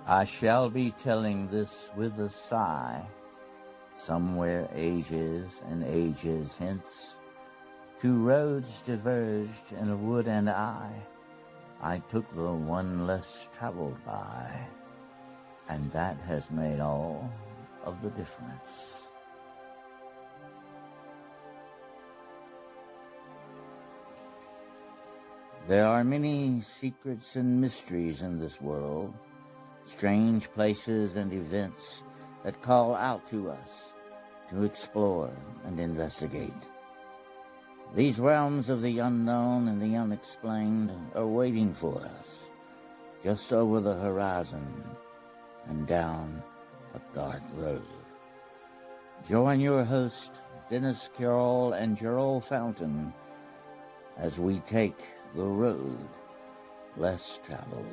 I shall be telling this with a sigh. Somewhere ages and ages hence, two roads diverged in a wood, and I took the one less traveled by, and that has made all of the difference. There are many secrets and mysteries in this world, strange places and events that call out to us to explore and investigate. These realms of the unknown and the unexplained are waiting for us, just over the horizon and down a dark road. Join your host, Dennis Carroll and Gerald Fountain, as we take the road less traveled.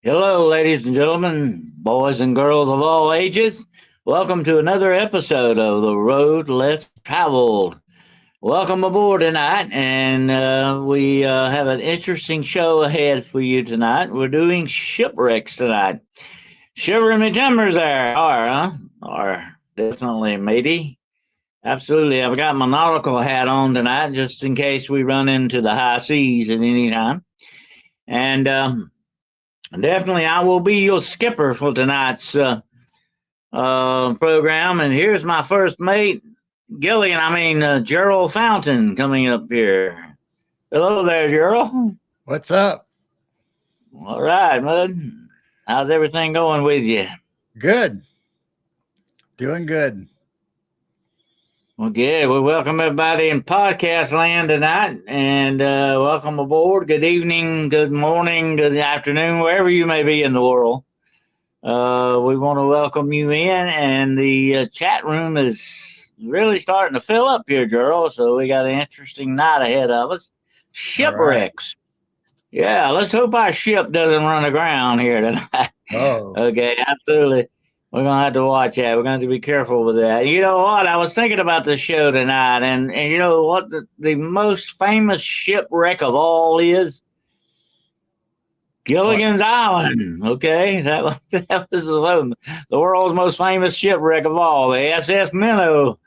Hello, ladies and gentlemen, boys and girls of all ages. Welcome to another episode of The Road Less Traveled. Welcome aboard tonight, and we have an interesting show ahead for you tonight. We're doing shipwrecks tonight. Shivering me timbers there. Are definitely, matey. Absolutely. I've got my nautical hat on tonight just in case we run into the high seas at any time. And definitely, I will be your skipper for tonight's program. And here's my first mate, Gerald Fountain, coming up here. Hello there, Gerald. What's up? All right, bud. How's everything going with you? Good. Doing good. Well, good. We welcome everybody in podcast land tonight, and welcome aboard. Good evening, good morning, good afternoon, wherever you may be in the world. We want to welcome you in, and the chat room is really starting to fill up here, Gerald. So we got an interesting night ahead of us. Shipwrecks. Right. Yeah, let's hope our ship doesn't run aground here tonight. Oh. Okay, absolutely. We're going to have to watch that. We're going to have to be careful with that. You know what? I was thinking about this show tonight, and you know what the most famous shipwreck of all is? Gilligan's Island. Okay, that was the world's most famous shipwreck of all. The SS Minnow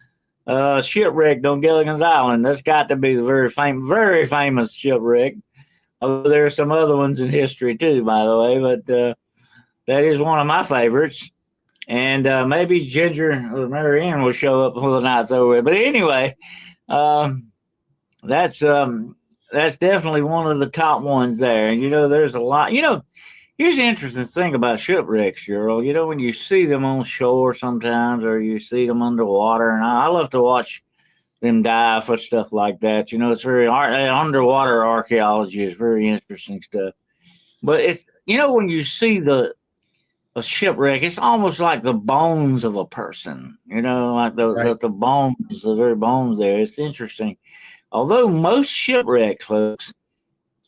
shipwrecked on Gilligan's Island. That's got to be the very famous shipwreck. Although there are some other ones in history too, by the way, but that is one of my favorites. And maybe Ginger or Mary Ann will show up before the night's over. But anyway, that's definitely one of the top ones there. And, you know, there's a lot. You know, here's the interesting thing about shipwrecks, Gerald. You know, when you see them on shore sometimes or you see them underwater, and I love to watch them dive for stuff like that. You know, it's very underwater archaeology is very interesting stuff. But it's, you know, when you see a shipwreck, it's almost like the bones of a person, you know, like the bones, the very bones there. It's interesting. Although most shipwrecks, folks,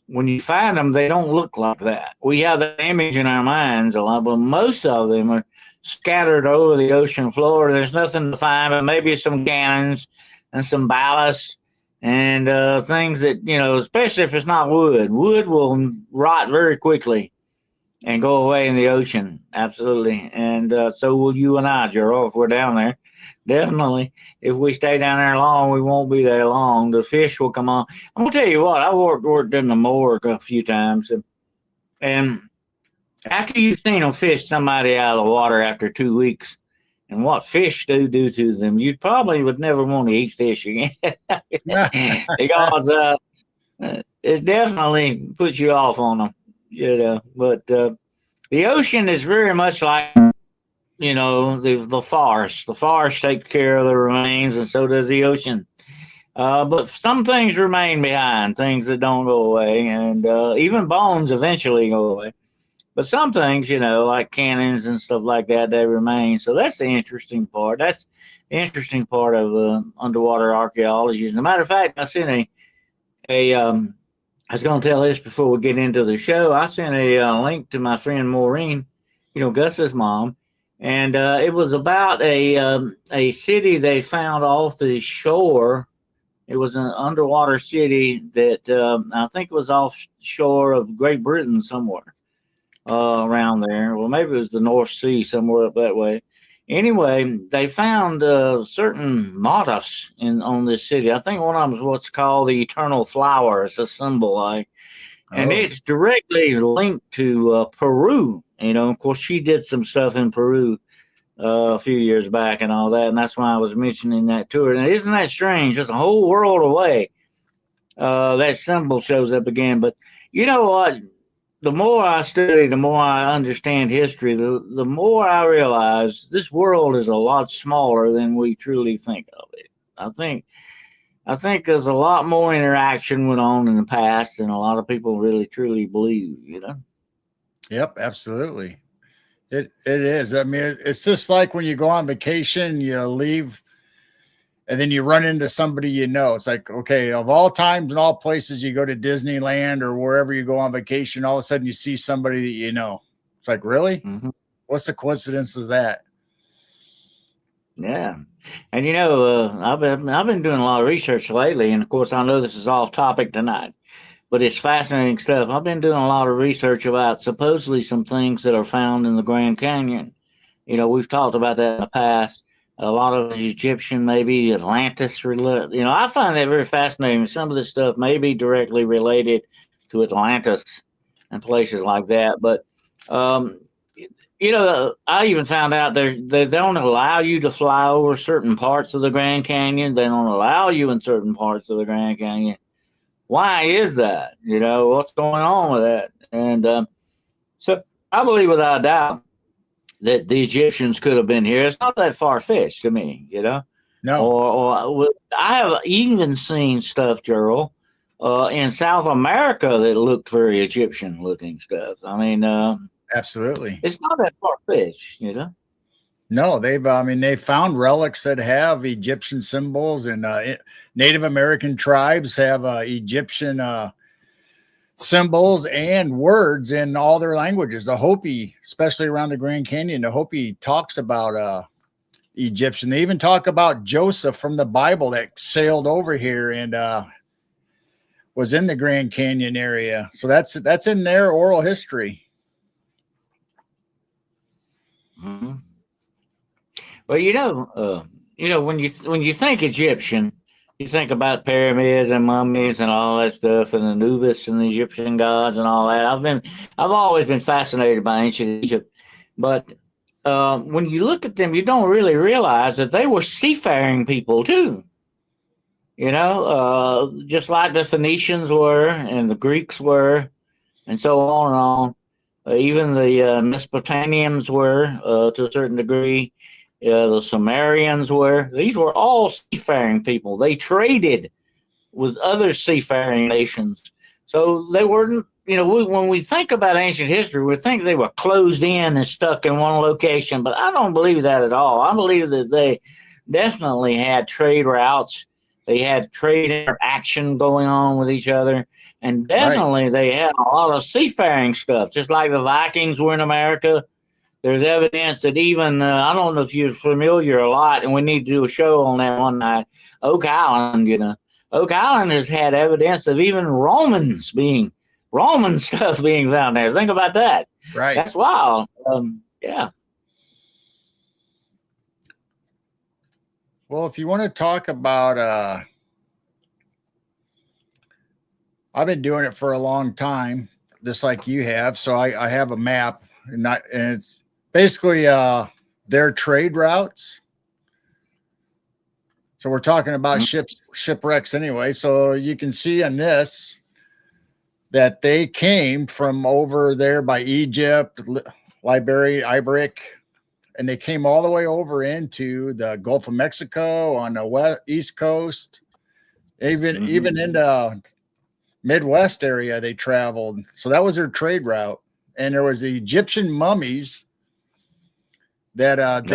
when you find them, they don't look like that. We have that image in our minds a lot, but most of them are scattered over the ocean floor. There's nothing to find, but maybe some cannons and some ballast and things that, you know, especially if it's not wood. Wood will rot very quickly. and go away in the ocean. Absolutely. And so will you and I, Gerald, if we're down there. Definitely. If we stay down there long, we won't be there long. The fish will come on. I'm gonna tell you what. I worked in the morgue a few times, and after you've seen them fish somebody out of the water after 2 weeks, and what fish do to them, you probably would never want to eat fish again because it definitely puts you off on them. But the ocean is very much like the forest. The forest takes care of the remains, and so does the ocean. But some things remain behind, things that don't go away, and even bones eventually go away. But some things, like cannons and stuff like that, they remain. So that's the interesting part. That's the interesting part of underwater archaeology. As a matter of fact, I sent I was going to tell this before we get into the show. I sent a link to my friend Maureen, Gus's mom, and it was about a city they found off the shore. It was an underwater city that I think was offshore of Great Britain somewhere around there. Well, maybe it was the North Sea, somewhere up that way. Anyway, they found certain motifs on this city. I think one of them is what's called the Eternal Flower. It's a symbol, and Oh, it's directly linked to Peru. Of course, she did some stuff in Peru a few years back and all that, and that's why I was mentioning that to her. And isn't that strange? Just a whole world away, that symbol shows up again. But you know what? The more I study, the more I understand history, the more I realize this world is a lot smaller than we truly think of it. I think I think there's a lot more interaction went on in the past than a lot of people really truly believe. yep, absolutely. It is. I mean, it's just like when you go on vacation, you leave, and then you run into somebody you know. It's like, okay, of all times and all places, you go to Disneyland or wherever you go on vacation, all of a sudden you see somebody that you know. It's like, really? Hmm. What's the coincidence of that? Yeah, and I've been doing a lot of research lately, and of course I know this is off topic tonight, but it's fascinating stuff. I've been doing a lot of research about supposedly some things that are found in the Grand Canyon. We've talked about that in the past. A lot of Egyptian, maybe Atlantis. I find that very fascinating. Some of this stuff may be directly related to Atlantis and places like that. But um, I even found out they don't allow you to fly over certain parts of the Grand Canyon. They don't allow you in certain parts of the Grand Canyon. Why is that? What's going on with that? And so I believe without a doubt that the Egyptians could have been here. It's not that far fetched to me. No, Or I have even seen stuff, Gerald, in South America that looked very Egyptian looking stuff. I mean, absolutely. it's not that far fetched. No, I mean, they found relics that have Egyptian symbols, and Native American tribes have Egyptian symbols and words in all their languages. The Hopi, especially around the Grand Canyon, the Hopi talks about Egyptian. They even talk about Joseph from the Bible that sailed over here and was in the Grand Canyon area. So that's in their oral history. Hmm. Well, when you think Egyptian, you think about pyramids and mummies and all that stuff, and Anubis and the Egyptian gods and all that. I've always been fascinated by ancient Egypt, but when you look at them, you don't really realize that they were seafaring people too. Just like the Phoenicians were and the Greeks were, and so on and on. Even the Mesopotamians were to a certain degree. The Sumerians were. These were all seafaring people. They traded with other seafaring nations. So they weren't, when we think about ancient history, we think they were closed in and stuck in one location, but I don't believe that at all. I believe that they definitely had trade routes. They had trade interaction going on with each other. And Right. definitely they had a lot of seafaring stuff, just like the Vikings were in America. There's evidence that even, I don't know if you're familiar a lot, and we need to do a show on that one night, Oak Island. Oak Island has had evidence of even Roman stuff being found there. Think about that. Right. That's wild. Yeah. Well, if you want to talk about, I've been doing it for a long time, just like you have. So I have a map, and it's basically their trade routes. So we're talking about shipwrecks anyway. So you can see on this that they came from over there by Egypt, Liberia, Iberic, and they came all the way over into the Gulf of Mexico on the east coast, even into Midwest area they traveled. So that was their trade route. And there was the Egyptian mummies that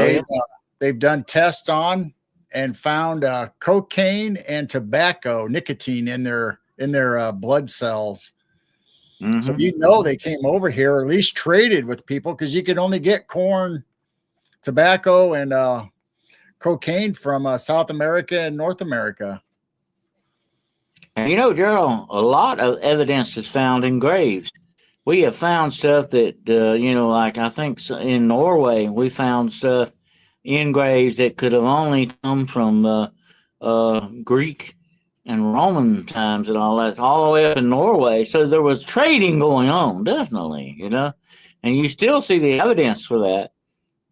they've done tests on and found cocaine and tobacco, nicotine in their blood cells. So they came over here, or at least traded with people, because you could only get corn, tobacco, and cocaine from South America and North America. And Gerald, a lot of evidence is found in graves. We have found stuff that, like I think in Norway, we found stuff in graves that could have only come from Greek and Roman times and all that, all the way up in Norway. So there was trading going on, definitely, and you still see the evidence for that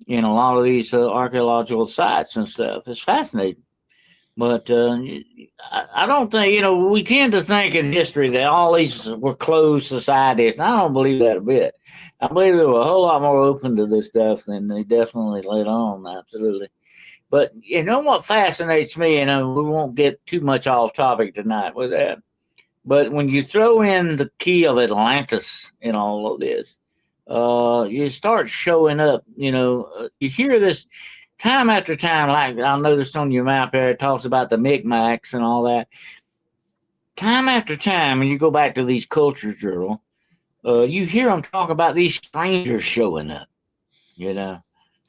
in a lot of these archaeological sites and stuff. It's fascinating. But I don't think, we tend to think in history that all these were closed societies, and I don't believe that a bit. I believe they were a whole lot more open to this stuff than they definitely let on, absolutely. But you know what fascinates me, and we won't get too much off topic tonight with that, but when you throw in the key of Atlantis in all of this, you start showing up, you hear this time after time, like I noticed on your map there, it talks about the Micmacs and all that. Time after time, when you go back to these cultures, Gerald, you hear them talk about these strangers showing up,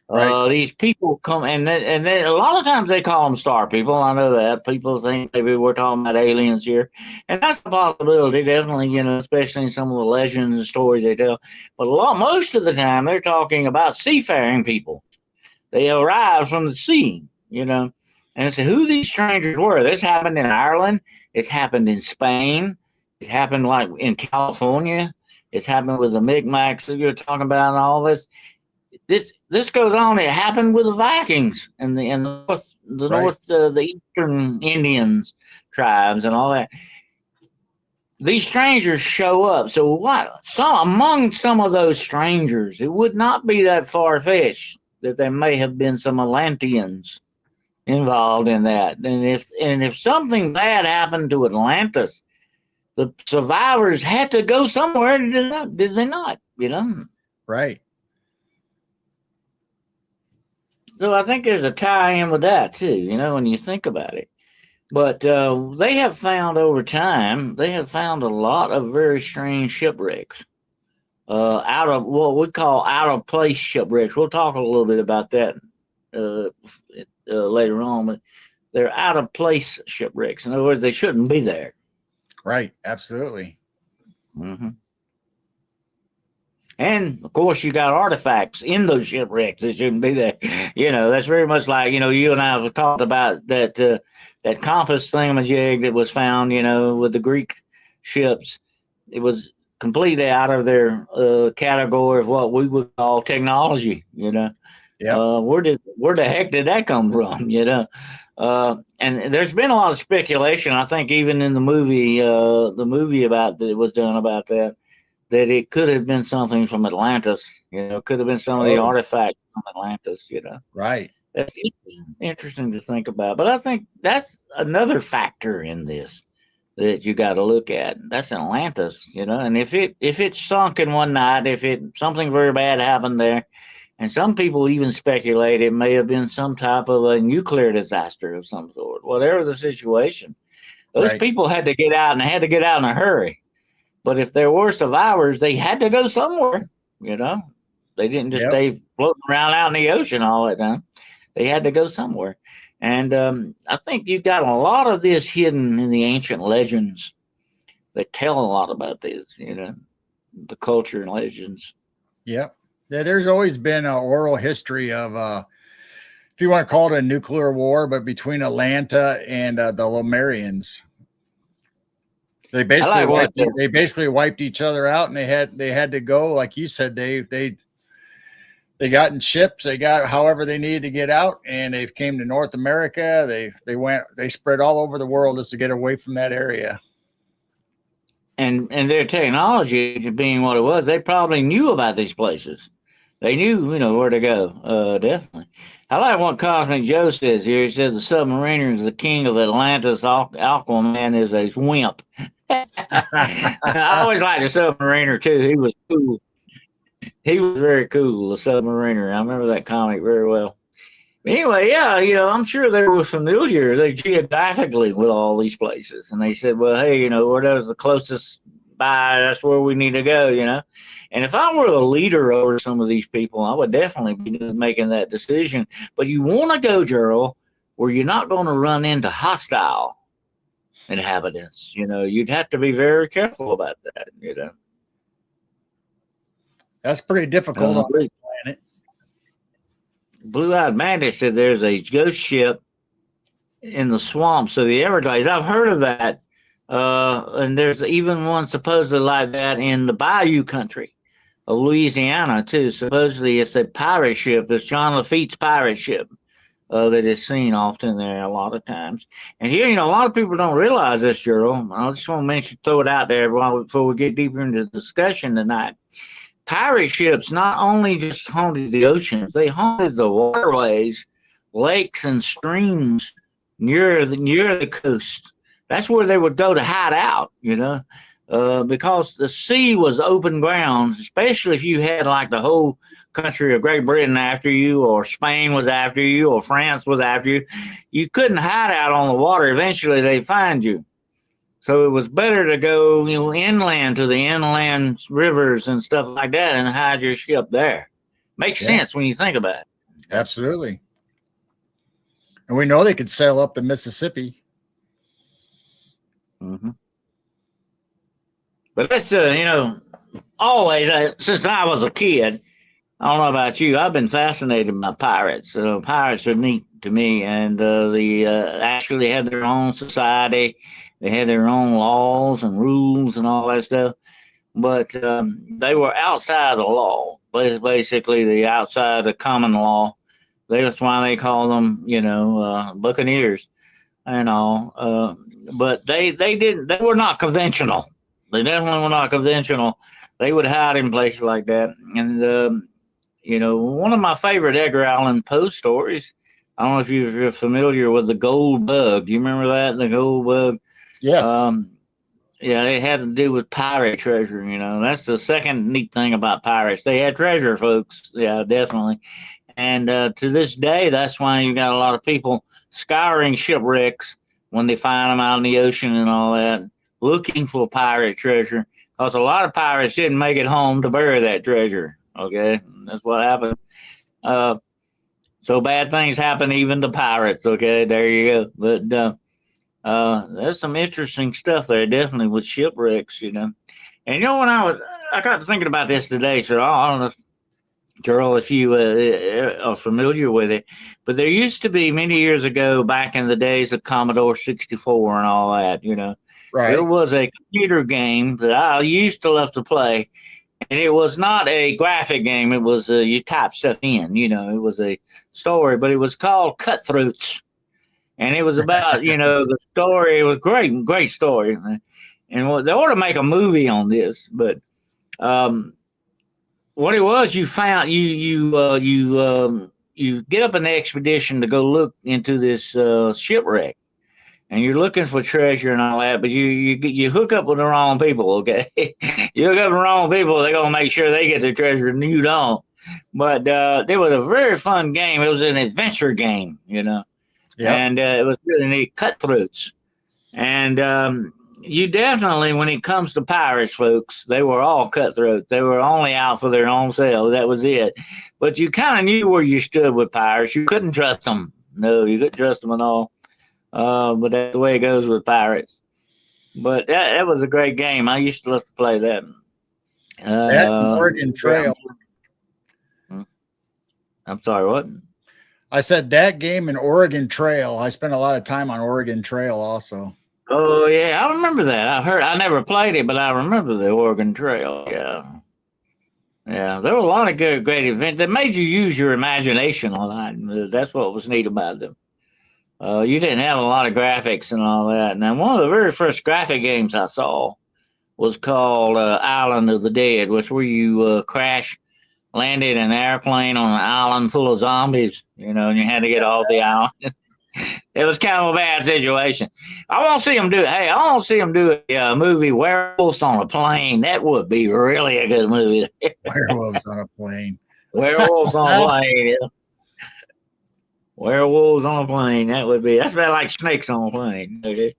Right. These people come, and a lot of times they call them star people. I know that people think maybe we're talking about aliens here, and that's a possibility, definitely. Especially in some of the legends and stories they tell. But most of the time, they're talking about seafaring people. They arrived from the sea, and it's who these strangers were. This happened in Ireland. It's happened in Spain. It's happened like in California. It's happened with the Micmacs that you're talking about and all this. This goes on. It happened with the Vikings and the the Eastern Indians tribes and all that. These strangers show up. So what? Among some of those strangers, it would not be that far fetched that there may have been some Atlanteans involved in that. And if something bad happened to Atlantis, the survivors had to go somewhere, did they not? Right. So I think there's a tie-in with that too, when you think about it. But they have found over time, they have found a lot of very strange shipwrecks. Out of what we call out of place shipwrecks. We'll talk a little bit about that later on, but they're out of place shipwrecks. In other words, they shouldn't be there. Right. Absolutely. Mm-hmm. And of course, you got artifacts in those shipwrecks that shouldn't be there. That's very much like you and I have talked about that compass thingamajig that was found. With the Greek ships, it was completely out of their category of what we would call technology. Yeah. Where the heck did that come from? And there's been a lot of speculation. I think even in the movie about that it was done about that it could have been something from Atlantis. Could have been some of the artifacts from Atlantis. Right. That's interesting to think about. But I think that's another factor in this that you got to look at. That's Atlantis, and if it sunk in one night, if something very bad happened there, and some people even speculate it may have been some type of a nuclear disaster of some sort. Whatever the situation, those people had to get out, and they had to get out in a hurry. But if there were survivors, they had to go somewhere. They didn't just stay floating around out in the ocean all the time. They had to go somewhere. And I think you've got a lot of this hidden in the ancient legends that tell a lot about this, the culture and legends. Yep. Yeah, there's always been an oral history of if you want to call it a nuclear war, but between Atlanta and the Lomarians. They I like what basically wiped each other out, and they had to go, like you said, they got in ships, they got however they needed to get out, and they came to North America. They spread all over the world just to get away from that area. and their technology being what it was, they probably knew about these places. They knew, where to go. Definitely. I like what Cosmic Joe says here. He says the submariner is the king of Atlantis. Aquaman is a wimp. I always liked the submariner too. He was cool. He was very cool, the submariner. I remember that comic very well. Anyway, yeah, I'm sure they were familiar geographically with all these places. And they said, well, hey, whatever's the closest by, that's where we need to go. And if I were a leader over some of these people, I would definitely be making that decision. But you want to go, Gerald, where you're not going to run into hostile inhabitants. You'd have to be very careful about that. That's pretty difficult on this planet. Blue-eyed Bandit said there's a ghost ship in the swamps of the Everglades. I've heard of that. And there's even one supposedly like that in the Bayou country of Louisiana, too. Supposedly it's a pirate ship. It's John Lafitte's pirate ship that is seen often there a lot of times. And here, a lot of people don't realize this, Gerald. I just want to throw it out there before we get deeper into the discussion tonight. Pirate ships not only just haunted the oceans, they haunted the waterways, lakes, and streams near the coast. That's where they would go to hide out, because the sea was open ground, especially if you had like the whole country of Great Britain after you, or Spain was after you, or France was after you. You couldn't hide out on the water. Eventually, they'd find you. So it was better to go, inland to the inland rivers and stuff like that and hide your ship there. Makes sense when you think about it. Absolutely. And we know they could sail up the Mississippi. Mm-hmm. But that's, always, since I was a kid, I don't know about you, I've been fascinated by pirates. Pirates are neat to me, and they actually had their own society. They had their own laws and rules and all that stuff, but they were outside the law. But it's basically the outside the common law. That's why they call them, buccaneers and all. But they were not conventional. They definitely were not conventional. They would hide in places like that. And one of my favorite Edgar Allan Poe stories. I don't know if you're familiar with the Gold Bug. Do you remember that? The Gold Bug. Yes. Yeah, it had to do with pirate treasure. That's the second neat thing about pirates. They had treasure, folks. Yeah, definitely. And to this day, that's why you got a lot of people scouring shipwrecks when they find them out in the ocean and all that, looking for pirate treasure. Because a lot of pirates didn't make it home to bury that treasure. Okay, that's what happened. So bad things happen even to pirates. Okay, there you go. But there's some interesting stuff there, definitely with shipwrecks, And when I got to thinking about this today, so I don't know, Gerald, if you are familiar with it, but there used to be many years ago, back in the days of Commodore 64 and all that, Right. There was a computer game that I used to love to play, and it was not a graphic game. It was you type stuff in, it was a story, but it was called Cutthroats. And it was about, the story. It was great story. And they ought to make a movie on this. But what it was, you found you get up an expedition to go look into this shipwreck, and you're looking for treasure and all that. But you hook up with the wrong people. Okay, you hook up with the wrong people, they're gonna make sure they get the treasure and you don't. But it was a very fun game. It was an adventure game, Yep. And it was really neat. Cutthroats. And you definitely, when it comes to pirates, folks, they were all cutthroats. They were only out for their own selves. That was it. But you kind of knew where you stood with pirates. You couldn't trust them. No, you couldn't trust them at all. But that's the way it goes with pirates. But that was a great game. I used to love to play that. That Oregon Trail. I'm sorry, what? I said that game and Oregon Trail. I spent a lot of time on Oregon Trail also. Oh yeah, I remember that. I never played it, but I remember the Oregon Trail. Yeah. Yeah, there were a lot of great events that made you use your imagination a lot. That's what was neat about them. You didn't have a lot of graphics and all that. Now, one of the very first graphic games I saw was called Island of the Dead, which where you crash landed an airplane on an island full of zombies, and you had to get off the island. It was kind of a bad situation. I want to see them do it. Hey, I want to see them do a movie, Werewolves on a Plane. That would be really a good movie. Werewolves on a plane. Werewolves on a Plane. Yeah. Werewolves on a Plane. That's about like snakes on a plane. Okay.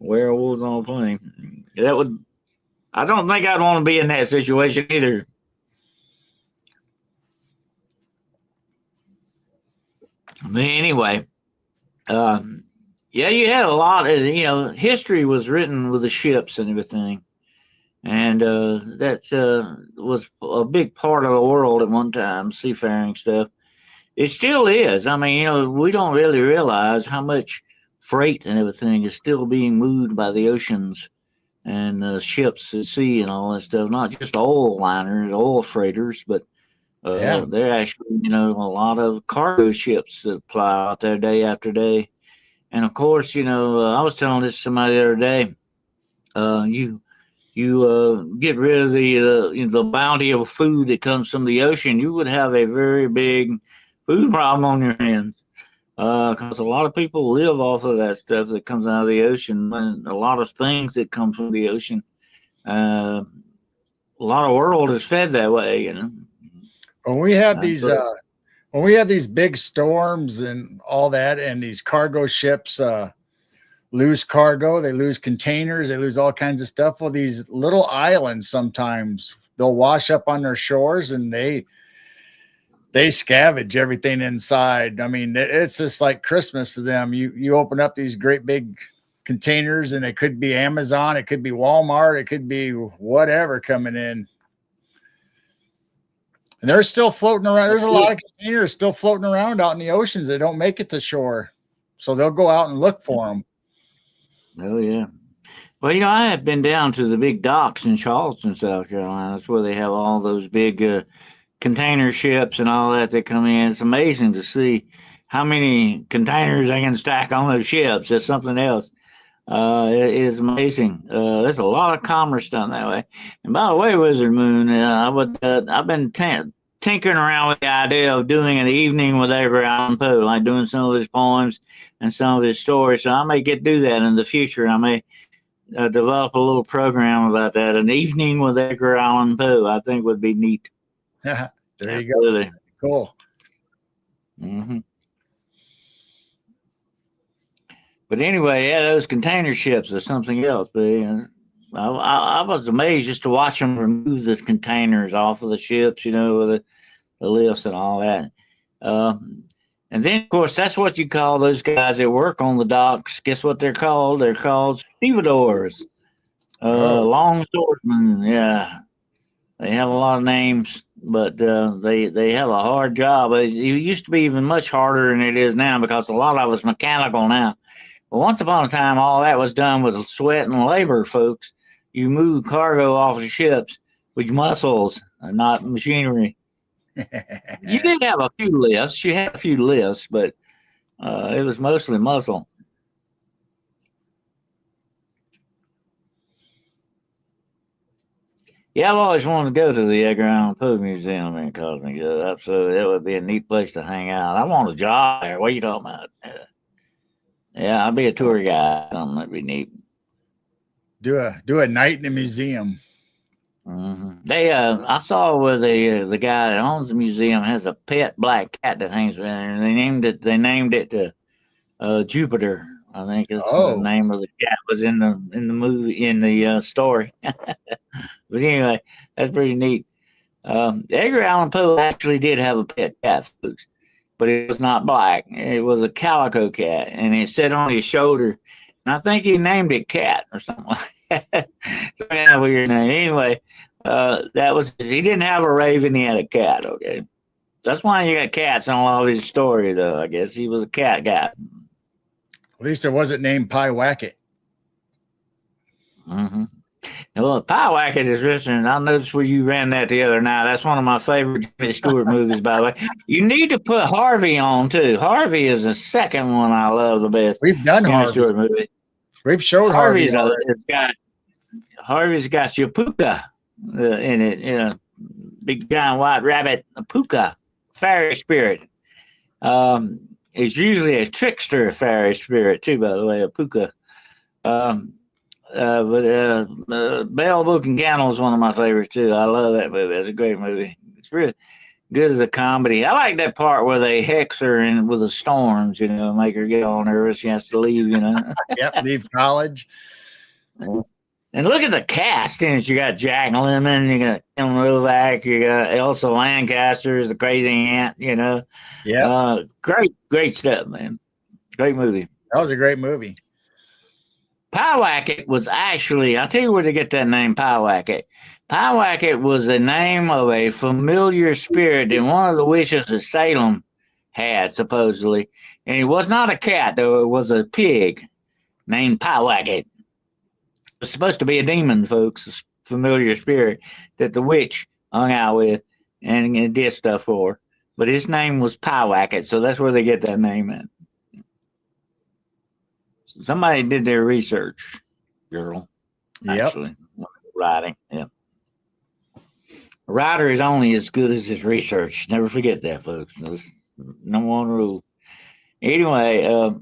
Werewolves on a plane. I don't think I'd want to be in that situation either. But anyway, yeah, you had a lot of, history was written with the ships and everything. And that was a big part of the world at one time, seafaring stuff. It still is. I mean, we don't really realize how much freight and everything is still being moved by the oceans and ships at sea and all that stuff. Not just oil liners, oil freighters, but Yeah. there are actually, a lot of cargo ships that ply out there day after day. And of course, I was telling this to somebody the other day. You get rid of the bounty of food that comes from the ocean, you would have a very big food problem on your hands. Because a lot of people live off of that stuff that comes out of the ocean, and a lot of things that come from the ocean. A lot of world is fed that way. When we have That's these big storms and all that, and these cargo ships lose cargo, they lose containers, they lose all kinds of stuff. Well, these little islands sometimes they'll wash up on their shores and they scavenge everything inside. I mean, it's just like Christmas to them. You open up these great big containers, and it could be Amazon, it could be Walmart, it could be whatever coming in. And they're still floating around. There's a lot of containers still floating around out in the oceans. They don't make it to shore. So they'll go out and look for them. Oh, yeah. Well, I have been down to the big docks in Charleston, South Carolina. That's where they have all those big container ships and all that come in. It's amazing to see how many containers they can stack on those ships. It's something else. It is amazing. There's a lot of commerce done that way. And by the way, Wizard Moon, I've been tinkering around with the idea of doing an evening with Edgar Allan Poe, like doing some of his poems and some of his stories. So I may do that in the future. I may develop a little program about that. An evening with Edgar Allan Poe, I think would be neat. There Absolutely. You go. Cool. Mm-hmm. But anyway, yeah, those container ships are something else. But I was amazed just to watch them remove the containers off of the ships, with the lifts and all that. And then, of course, that's what you call those guys that work on the docks. Guess what they're called? They're called stevedores, longshoremen. Yeah, they have a lot of names, but they have a hard job. It used to be even much harder than it is now because a lot of it's mechanical now. But once upon a time, all that was done with sweat and labor, folks. You moved cargo off of ships with muscles, not machinery. You did have a few lifts. You had a few lifts, but it was mostly muscle. Yeah, I've always wanted to go to the Edgar Allan Poe Museum in Cosmic. Absolutely, that would be a neat place to hang out. I want a job there. What are you talking about? Yeah, I'll be a tour guide. Something that'd be neat. Do a night in the museum. Mm-hmm. I saw where the guy that owns the museum has a pet black cat that hangs around, and they named it Jupiter. I think it's the name of the cat was in the movie in the story. But anyway, that's pretty neat. Edgar Allan Poe actually did have a pet cat, folks, but it was not black. It was a calico cat, and it sat on his shoulder. And I think he named it Cat or something like that. So kind of weird name. Anyway, he didn't have a raven, he had a cat, okay? That's why you got cats in a lot of his stories, though. I guess he was a cat guy. At least it wasn't named Pie Wacket. Mm-hmm. Well, Pie is listening. I noticed where you ran that the other night. That's one of my favorite Jimmy Stewart movies, by the way. You need to put Harvey on too. Harvey is the second one I love the best. We've done Jimmy Harvey. Stewart movie. We've showed Harvey already. Harvey's got your puka in it. You know, big giant white rabbit, a puka, fairy spirit. It's usually a trickster fairy spirit too, by the way, a puka. Um, Bell Book and Candle is one of my favorites too. I love that movie. It's a great movie. It's really good as a comedy. I like that part where they hex her in with the storms, you know, make her get all nervous. She has to leave, you know. Yep, leave college. And look at the cast in it. You got Jack Lemmon, you got Tim Novak, you got Elsa Lancaster, the crazy aunt, you know. Yeah. Great stuff, man. Great movie. That was a great movie. Pyewacket was actually, I'll tell you where to get that name, Pyewacket. Pyewacket was the name of a familiar spirit in one of the wishes that Salem had, supposedly. And it was not a cat, though. It was a pig named Pyewacket. It was supposed to be a demon, folks, a familiar spirit that the witch hung out with and did stuff for. But his name was Pyewacket, so that's where they get that name in. Somebody did their research, girl. Actually, writing. Yeah. A writer is only as good as his research. Never forget that, folks. That's number one rule. Anyway,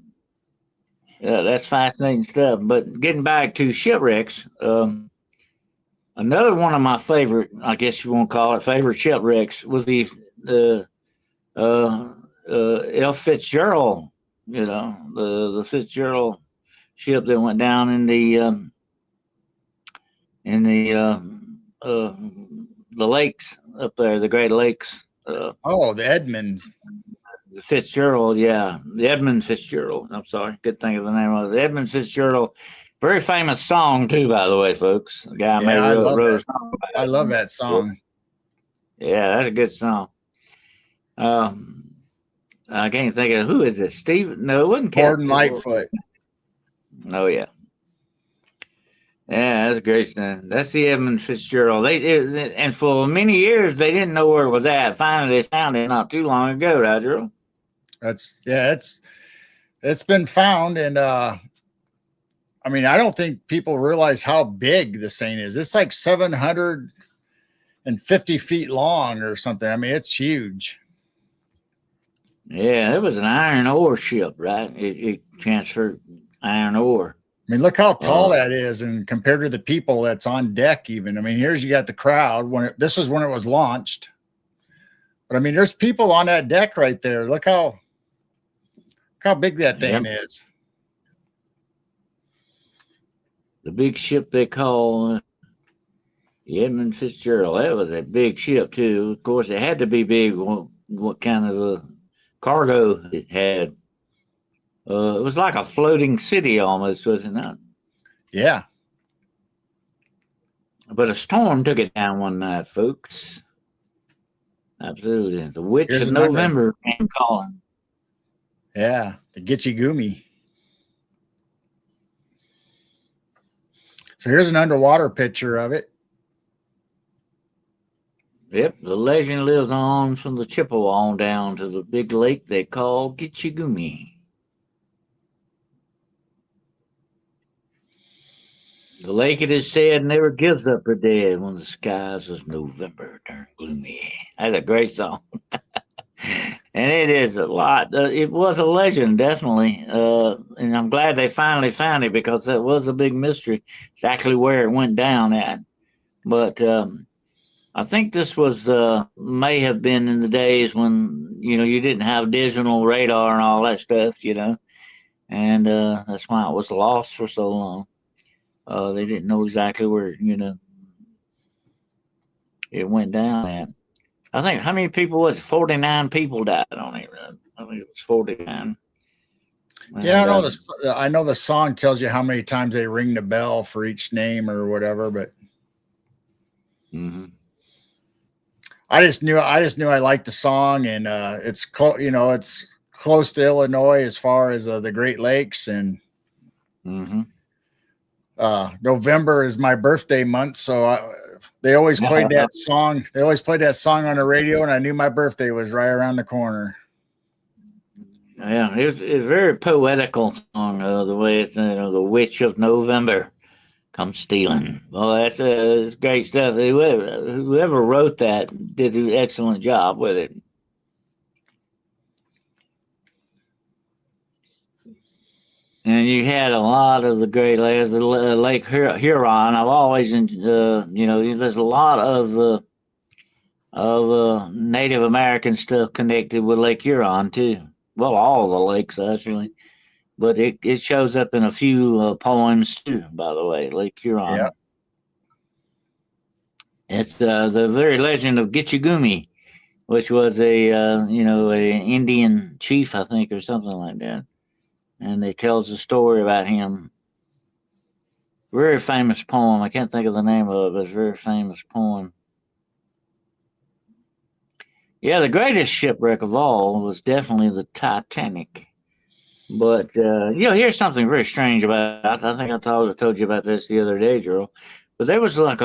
that's fascinating stuff. But getting back to shipwrecks, another one of my favorite, I guess you want to call it, favorite shipwrecks was the F. Fitzgerald. You know, the Fitzgerald ship that went down in the lakes up there, the Great Lakes. The Edmunds. The Fitzgerald, yeah, the Edmund Fitzgerald. I'm sorry, could think of the name of it. The Edmund Fitzgerald, very famous song too, by the way, folks. The guy wrote a song about it. I love that song. Yeah, that's a good song. I can't think of who is it. Steve? No, it wasn't Gordon Lightfoot. Oh yeah, yeah, that's a great thing. That's the Edmund Fitzgerald. And for many years they didn't know where it was at. Finally, they found it not too long ago, Roger. It's been found, and I mean, I don't think people realize how big this thing is. It's like 750 feet long or something. I mean, it's huge. Yeah, it was an iron ore ship, right? It transferred iron ore. I mean, look how tall that is, and compared to the people that's on deck, even. I mean, here's you got the crowd this was when it was launched. But I mean, there's people on that deck right there. Look how big that thing is. The big ship they call the Edmund Fitzgerald. That was a big ship too. Of course, it had to be big. What kind of cargo it had? It was like a floating city almost, wasn't it? Yeah. But a storm took it down one night, folks. Absolutely. The Witch of November came calling. Yeah, the Gitchy Goomy. So here's an underwater picture of it. Yep, the legend lives on from the Chippewa on down to the big lake they call Gitchy Goomy. The lake, it is said, never gives up her dead when the skies of November turn gloomy. That's a great song. And it is a lot. It was a legend, definitely. And I'm glad they finally found it because that was a big mystery, exactly where it went down at. But I think this was may have been in the days when, you know, you didn't have digital radar and all that stuff, you know. And that's why it was lost for so long. They didn't know exactly where, you know, it went down at. I think how many people was it? 49 people died on it. I think it was 49. Yeah, I know the song tells you how many times they ring the bell for each name or whatever, but I liked the song, and it's it's close to Illinois as far as the Great Lakes, and Mm-hmm. November is my birthday month, so they always played that song. They always played that song on the radio, and I knew my birthday was right around the corner. Yeah, it's very poetical song. The way it's the Witch of November come stealing. Well, it's great stuff. Whoever wrote that did an excellent job with it. And you had a lot of the Great Lakes, the Lake Huron. I've always, there's a lot of Native American stuff connected with Lake Huron too. Well, all the lakes actually, but it shows up in a few poems too. By the way, Lake Huron. Yeah. It's the very legend of Gitchagumi, which was a Indian chief, I think, or something like that, and it tells a story about him. Very famous poem. I can't think of the name of it, but it's a very famous poem. Yeah, the greatest shipwreck of all was definitely the Titanic. But here's something very strange about. I think I told you about this the other day, Joe. But there was like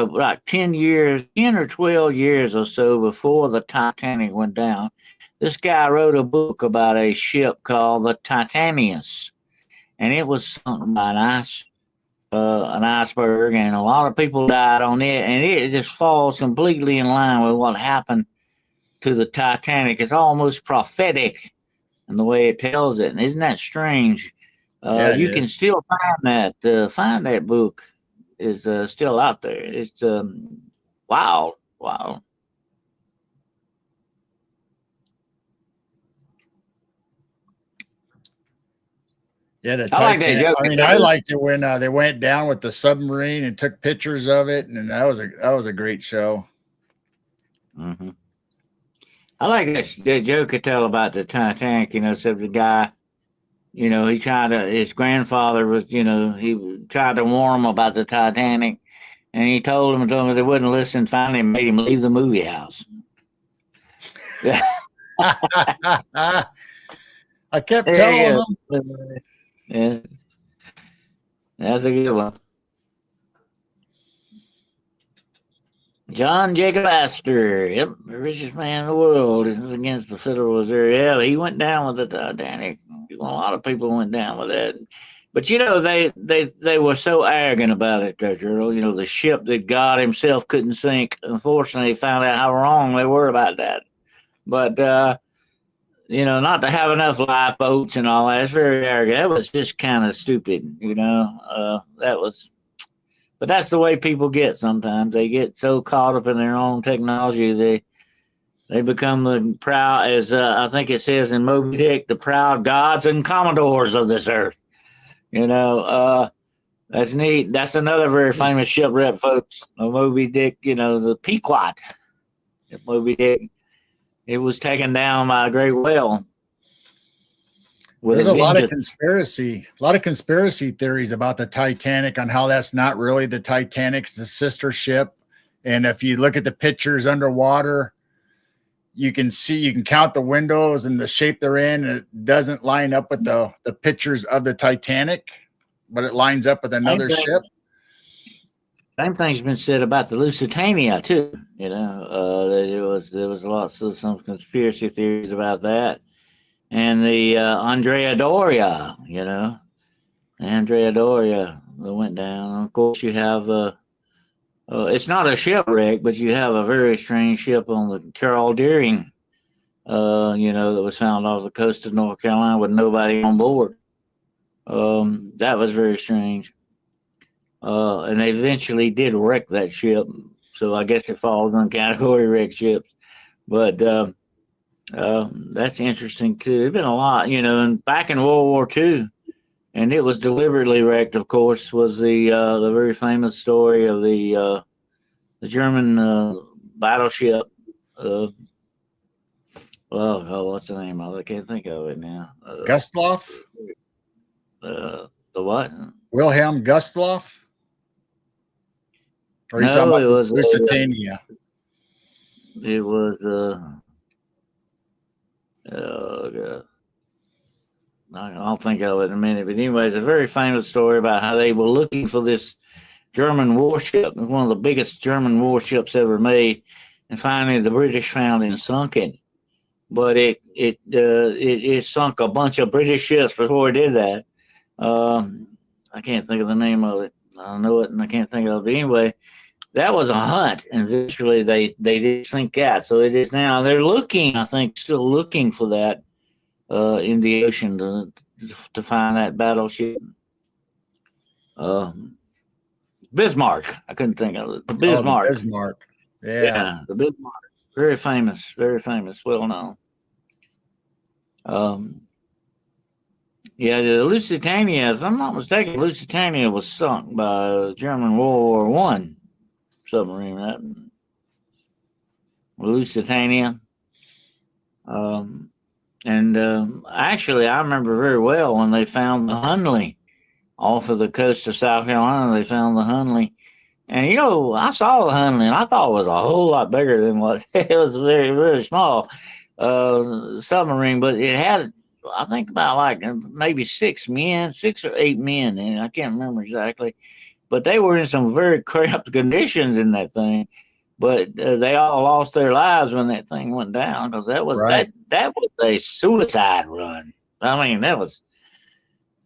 10 years, 10 or 12 years or so before the Titanic went down. This guy wrote a book about a ship called the Titanius, and it was sunk by an iceberg, and a lot of people died on it, and it just falls completely in line with what happened to the Titanic. It's almost prophetic in the way it tells it. And isn't that strange? Yeah, it You can is. still find that book is still out there. It's wow, wow. Yeah, the I like that Titanic. joke. I mean, I liked it when they went down with the submarine and took pictures of it, and that was a great show. Mm-hmm. I like that joke I tell about the Titanic. So the guy, he tried to. His grandfather was, he tried to warn him about the Titanic, and he told him they wouldn't listen. Finally, made him leave the movie house. Yeah. I kept There telling you them. go. Yeah, that's a good one. John Jacob Astor, yep, the richest man in the world. It was against the Federal Reserve. Yeah, he went down with the Titanic. A lot of people went down with that. But they were so arrogant about it, Gerald. The ship that God Himself couldn't sink. Unfortunately, found out how wrong they were about that. But not to have enough lifeboats and all that. It's very arrogant. That was just kind of stupid. That was. But that's the way people get sometimes. They get so caught up in their own technology, they become the proud, as I think it says in Moby Dick, the proud gods and commodores of this earth. That's neat. That's another very famous shipwreck, folks. Moby Dick, the Pequot. Moby Dick. It was taken down by a great whale. There's a lot of conspiracy theories about the Titanic on how that's not really the Titanic's the sister ship. And if you look at the pictures underwater, you can count the windows and the shape they're in. And it doesn't line up with the pictures of the Titanic, but it lines up with another ship. Same thing's been said about the Lusitania too. There was lots of some conspiracy theories about that. And the Andrea Doria, Andrea Doria went down. Of course, you have it's not a shipwreck, but you have a very strange ship on the Carol Deering, that was found off the coast of North Carolina with nobody on board. That was very strange. And they eventually did wreck that ship, so I guess it falls on category wreck ships. But that's interesting too. There's been a lot, and back in World War II, and it was deliberately wrecked. Of course, was the very famous story of the German battleship. What's the name of it? I can't think of it now. Gustloff. The what? Wilhelm Gustloff. Or are you No, talking about it was Lusitania? It was God, I'll think of it in a minute. But anyway, it's a very famous story about how they were looking for this German warship, one of the biggest German warships ever made, and finally the British found it and sunk it. But it sunk a bunch of British ships before it did that. I can't think of the name of it. I know it, and I can't think of it. Anyway, that was a hunt, and eventually they did sink that. So it is now they're looking, I think, still looking for that in the ocean to find that battleship. Uh, Bismarck. I couldn't think of it. The Oh, the Bismarck. Bismarck. Yeah. Yeah, the Bismarck. Very famous, well known. Um, yeah, the Lusitania, if I'm not mistaken, Lusitania was sunk by a German World War One submarine, right? Lusitania. Um, and actually, I remember very well when they found the Hunley off of the coast of South Carolina. They found the Hunley. And I saw the Hunley, and I thought it was a whole lot bigger than what it was. Very, very small submarine, but it had, I think, about like maybe 6 or 8 men, and I can't remember exactly. But they were in some very cramped conditions in that thing. But they all lost their lives when that thing went down because that was Right. that was a suicide run. I mean,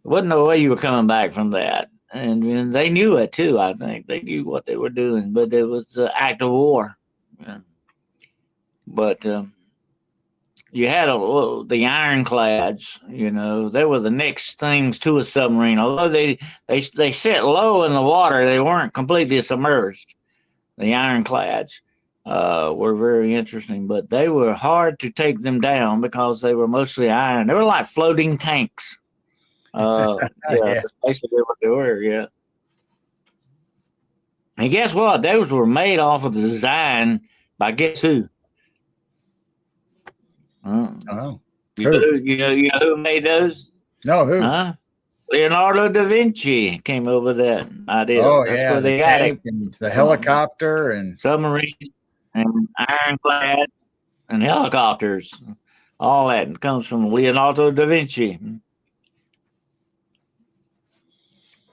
wasn't no way you were coming back from that. And they knew it too. I think they knew what they were doing, but it was an act of war. Yeah. But you had the ironclads. They were the next things to a submarine. Although they sit low in the water, they weren't completely submerged. The ironclads were very interesting, but they were hard to take them down because they were mostly iron. They were like floating tanks. Yeah, Yeah. that's basically what they were. Yeah. And guess what? Those were made off of the design by guess who? Oh. You know, Who? you know who made those? No, who? Huh? Leonardo da Vinci came over that idea. Oh, That's yeah, where the they got it tank and the from. helicopter and Submarines and ironclads and helicopters. All that comes from Leonardo da Vinci.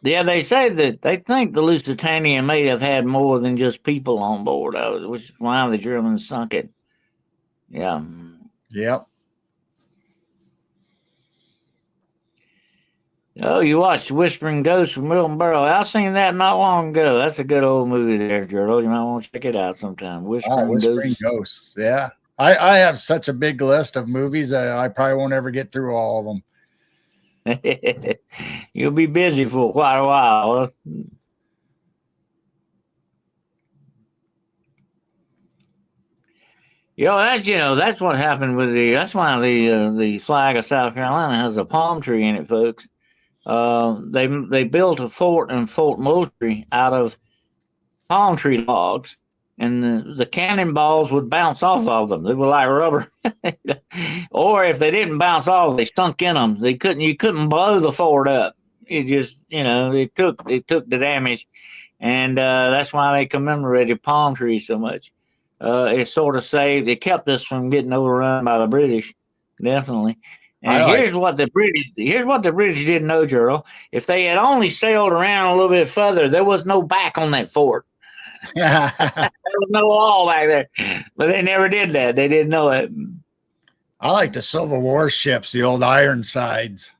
Yeah, they say that they think the Lusitania may have had more than just people on board, which is why the Germans sunk it. Yeah. yep. Oh, you watched Whispering Ghosts from Wilbur. I seen that not long ago. That's a good old movie there, Gerald. You might want to check it out sometime. Oh, Whispering Whispering Ghosts. Ghosts. Yeah. I have such a big list of movies that I probably won't ever get through all of them. You'll be busy for quite a while. That's what happened with that's why the flag of South Carolina has a palm tree in it, folks. They built a fort in Fort Moultrie out of palm tree logs, and the cannonballs would bounce off of them. They were like rubber. Or if they didn't bounce off, they stunk in them. You couldn't blow the fort up. It just it took the damage, and that's why they commemorated palm trees so much. It sort of saved. It kept us from getting overrun by the British, definitely. I And like here's what the British didn't know, Gerald. If they had only sailed around a little bit further, there was no back on that fort. There was no wall back there. But they never did that. They didn't know it. I like the Civil War ships, the old Ironsides.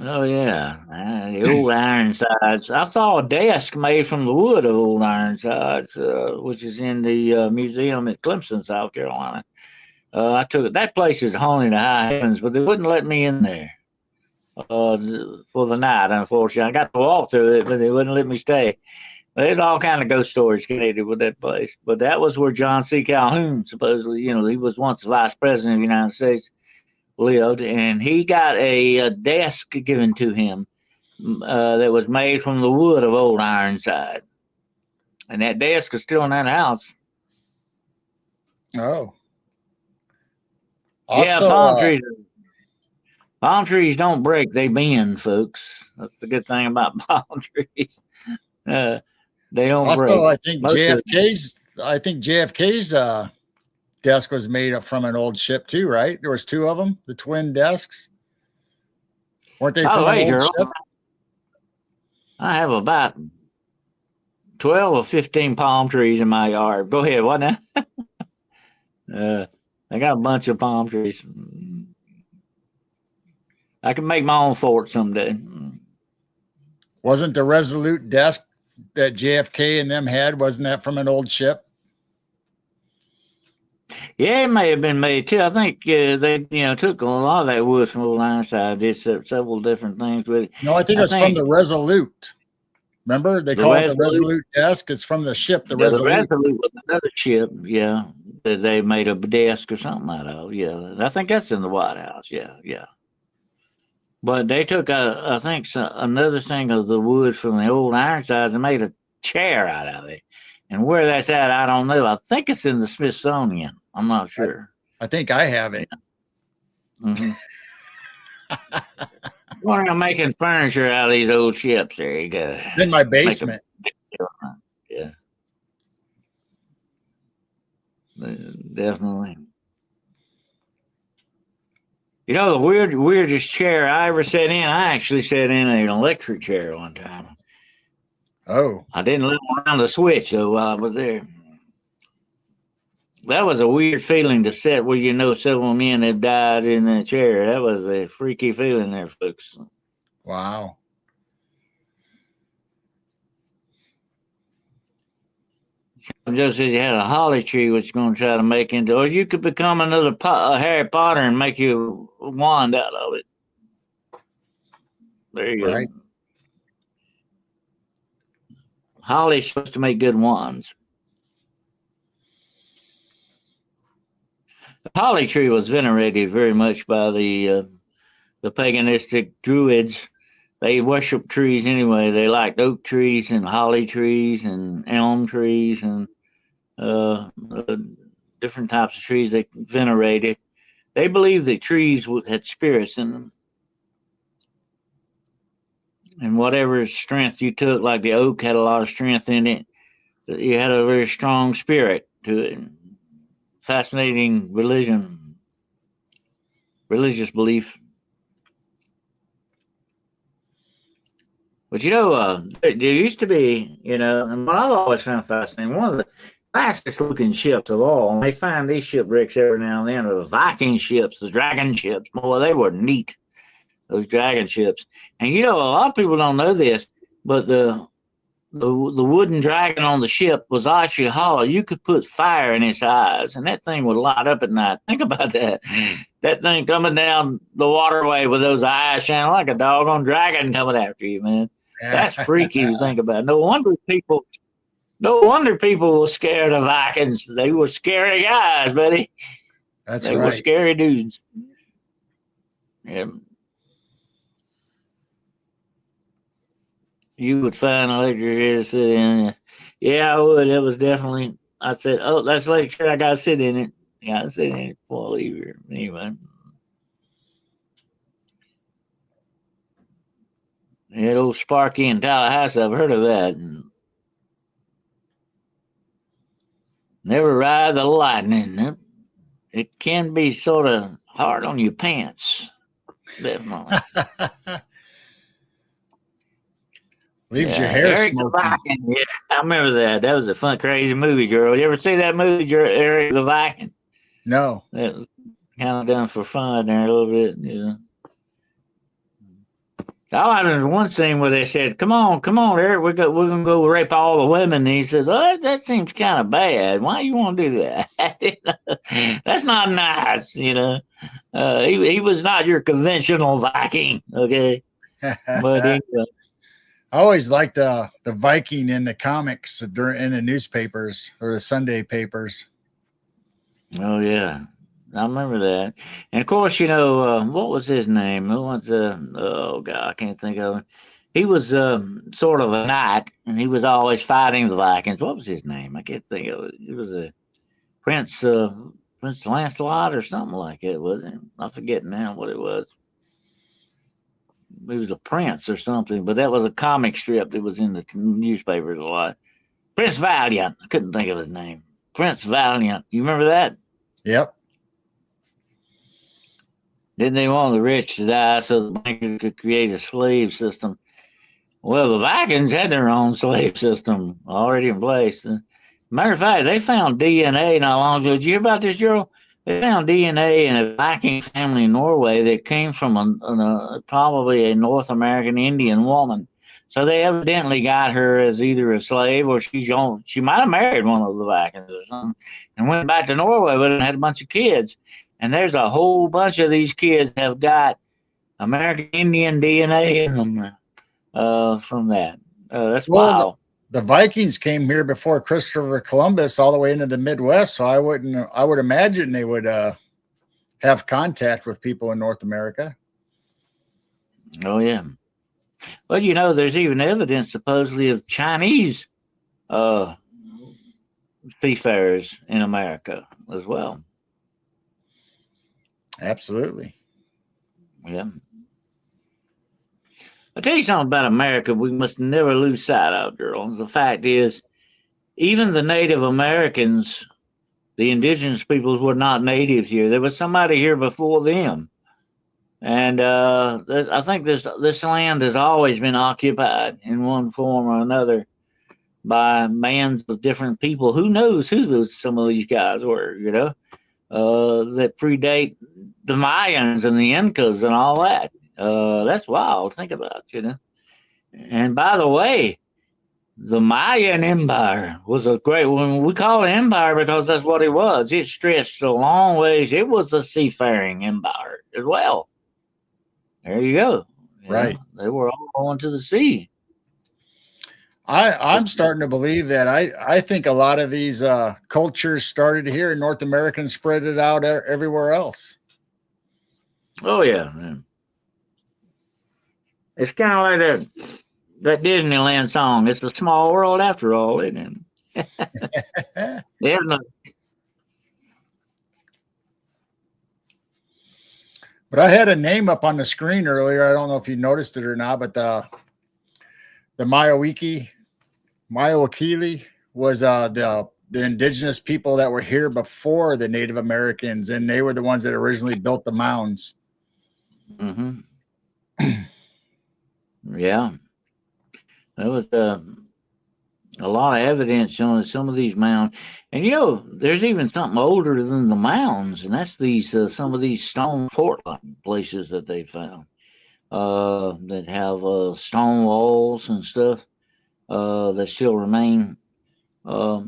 Oh yeah, the old Ironsides. I saw a desk made from the wood of old Ironsides, which is in the museum at Clemson, South Carolina. I took it. That place is haunted to high heavens, but they wouldn't let me in there for the night. Unfortunately, I got to walk through it, but they wouldn't let me stay. There's all kind of ghost stories connected with that place. But that was where John C. Calhoun supposedly, he was once the vice president of the United States, lived, and he got a desk given to him that was made from the wood of old Ironside. And that desk is still in that house. Oh. Yeah, Also, palm trees don't break; they bend, folks. That's the good thing about palm trees. They don't also, break. I think Most of JFK's I think JFK's desk was made up from an old ship too, right? There was two of them, the twin desks. Weren't they By the from an way, old Gerald, ship? I have about 12 or 15 palm trees in my yard. Go ahead, what now? I got a bunch of palm trees. I can make my own fort someday. Wasn't the Resolute desk that JFK and them had, wasn't that from an old ship? Yeah, it may have been made too. I think they, took a lot of that wood from Old Ironside, did several different things with it. No, I think I it's from think the Resolute. Remember, they the call it the Resolute, Resolute desk. It's from the ship, the yeah, the Resolute. Resolute was another ship, yeah, that they made a desk or something out of. Yeah, I think that's in the White House. Yeah, yeah. But they took, I think, another thing of the wood from the old Ironsides and made a chair out of it. And where that's at, I don't know. I think it's in the Smithsonian. I'm not sure. I think I have it. Mm-hmm. When I'm making furniture out of these old ships, there you go. It's in my basement. Yeah, definitely. You know, the weirdest chair I ever sat in, I actually sat in an electric chair one time. Oh, I didn't let around the switch, though, while I was there. That was a weird feeling to sit where several men had died in that chair. That was a freaky feeling there, folks. wow. Just says you had a holly tree, which you're going to try to make into, or you could become another Harry Potter and make you a wand out of it. There you Right. go. Holly's supposed to make good wands. The holly tree was venerated very much by the paganistic druids. They worshiped trees anyway. They liked oak trees and holly trees and elm trees and uh, uh, different types of trees they venerated. They believed that trees had spirits in them. And whatever strength you took, like the oak had a lot of strength in it, you had a very strong spirit to it. Fascinating religious belief. But there used to be, and what I've always found fascinating, one of the fastest looking ships of all, and they find these shipwrecks every now and then, are the Viking ships, the dragon ships. Boy, they were neat, those dragon ships. And a lot of people don't know this, but the wooden dragon on the ship was actually hollow. You could put fire in its eyes, and that thing would light up at night. Think about that. That thing coming down the waterway with those eyes shining like a doggone dragon coming after you, man. That's freaky to think about. No wonder people were scared of Vikings. They were scary guys, buddy. That's They right. were scary dudes. Yeah. You would find a lecture here to sit in. Yeah, I would. It was definitely. I said, "Oh, that's a lecture. I gotta sit in it. I gotta sit in it before I leave here." Anyway, that old Sparky in Tallahassee. I've heard of that. Never ride the lightning. It can be sort of hard on your pants. Definitely. Leaves your hair Eric the smoking. Viking. Yeah, I remember that. That was a fun, crazy movie, girl. You ever see that movie, Eric the Viking? No. That was kind of done for fun there a little bit. I remember one scene where they said, "Come on, Eric, we're gonna go rape all the women." And he says, "Oh, that seems kind of bad. Why you want to do that? That's not nice." He was not your conventional Viking, okay? But anyway. I always liked the Viking in the comics in the newspapers or the Sunday papers. Oh yeah, I remember that. And of course, what was his name? Who was oh god, I can't think of him. He was sort of a knight, and he was always fighting the Vikings. What was his name? I can't think of it. It was a Prince Prince Lancelot or something like it, wasn't it? I forget now what it was. He was a prince or something, but that was a comic strip that was in the newspapers a lot. Prince Valiant. I couldn't think of his name. Prince Valiant. You remember that? Yep. Didn't they want the rich to die so the bankers could create a slave system? Well, the Vikings had their own slave system already in place. Matter of fact, they found DNA not long ago. Did you hear about this, Joe? They found DNA in a Viking family in Norway that came from probably a North American Indian woman. So they evidently got her as either a slave or she might have married one of the Vikings or something and went back to Norway with and had a bunch of kids. And there's a whole bunch of these kids have got American Indian DNA in them from that. That's Well, wild. the Vikings came here before Christopher Columbus all the way into the Midwest. So I would imagine they would have contact with people in North America. Oh, yeah. Well, there's even evidence supposedly of Chinese uh, seafarers in America as well. Absolutely. Yeah. I'll tell you something about America we must never lose sight of, girl. The fact is, even the Native Americans, the indigenous peoples, were not natives here. There was somebody here before them. And I think this land has always been occupied in one form or another by bands of different people. Who knows who some of these guys were, that predate the Mayans and the Incas and all that. That's wild. Think about it. And by the way, the Mayan Empire was a great one. We call it empire because that's what it was. It stretched a long ways. It was a seafaring empire as well. There you go. Right. They were all going to the sea. I'm starting to believe that. I think a lot of these cultures started here in North America and spread it out everywhere else. Oh, yeah. Man. It's kind of like that Disneyland song. It's a small world after all, isn't it? But I had a name up on the screen earlier. I don't know if you noticed it or not, but the Mayawiki was the indigenous people that were here before the Native Americans, and they were the ones that originally built the mounds. Mm-hmm. Yeah. There was a lot of evidence showing some of these mounds. And, there's even something older than the mounds, and that's some of these stone fort-like places that they found that have stone walls and stuff that still remain. A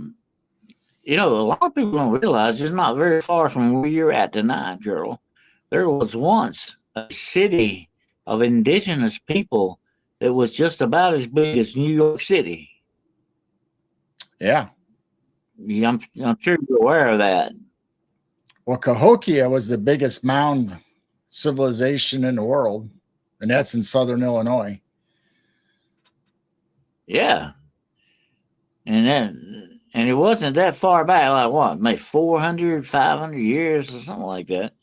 lot of people don't realize it's not very far from where you're at tonight, Gerald. There was once a city of indigenous people that was just about as big as New York City. Yeah. I'm sure you're aware of that. Well, Cahokia was the biggest mound civilization in the world, and that's in southern Illinois. Yeah. And it wasn't that far back, like what, maybe 400, 500 years or something like that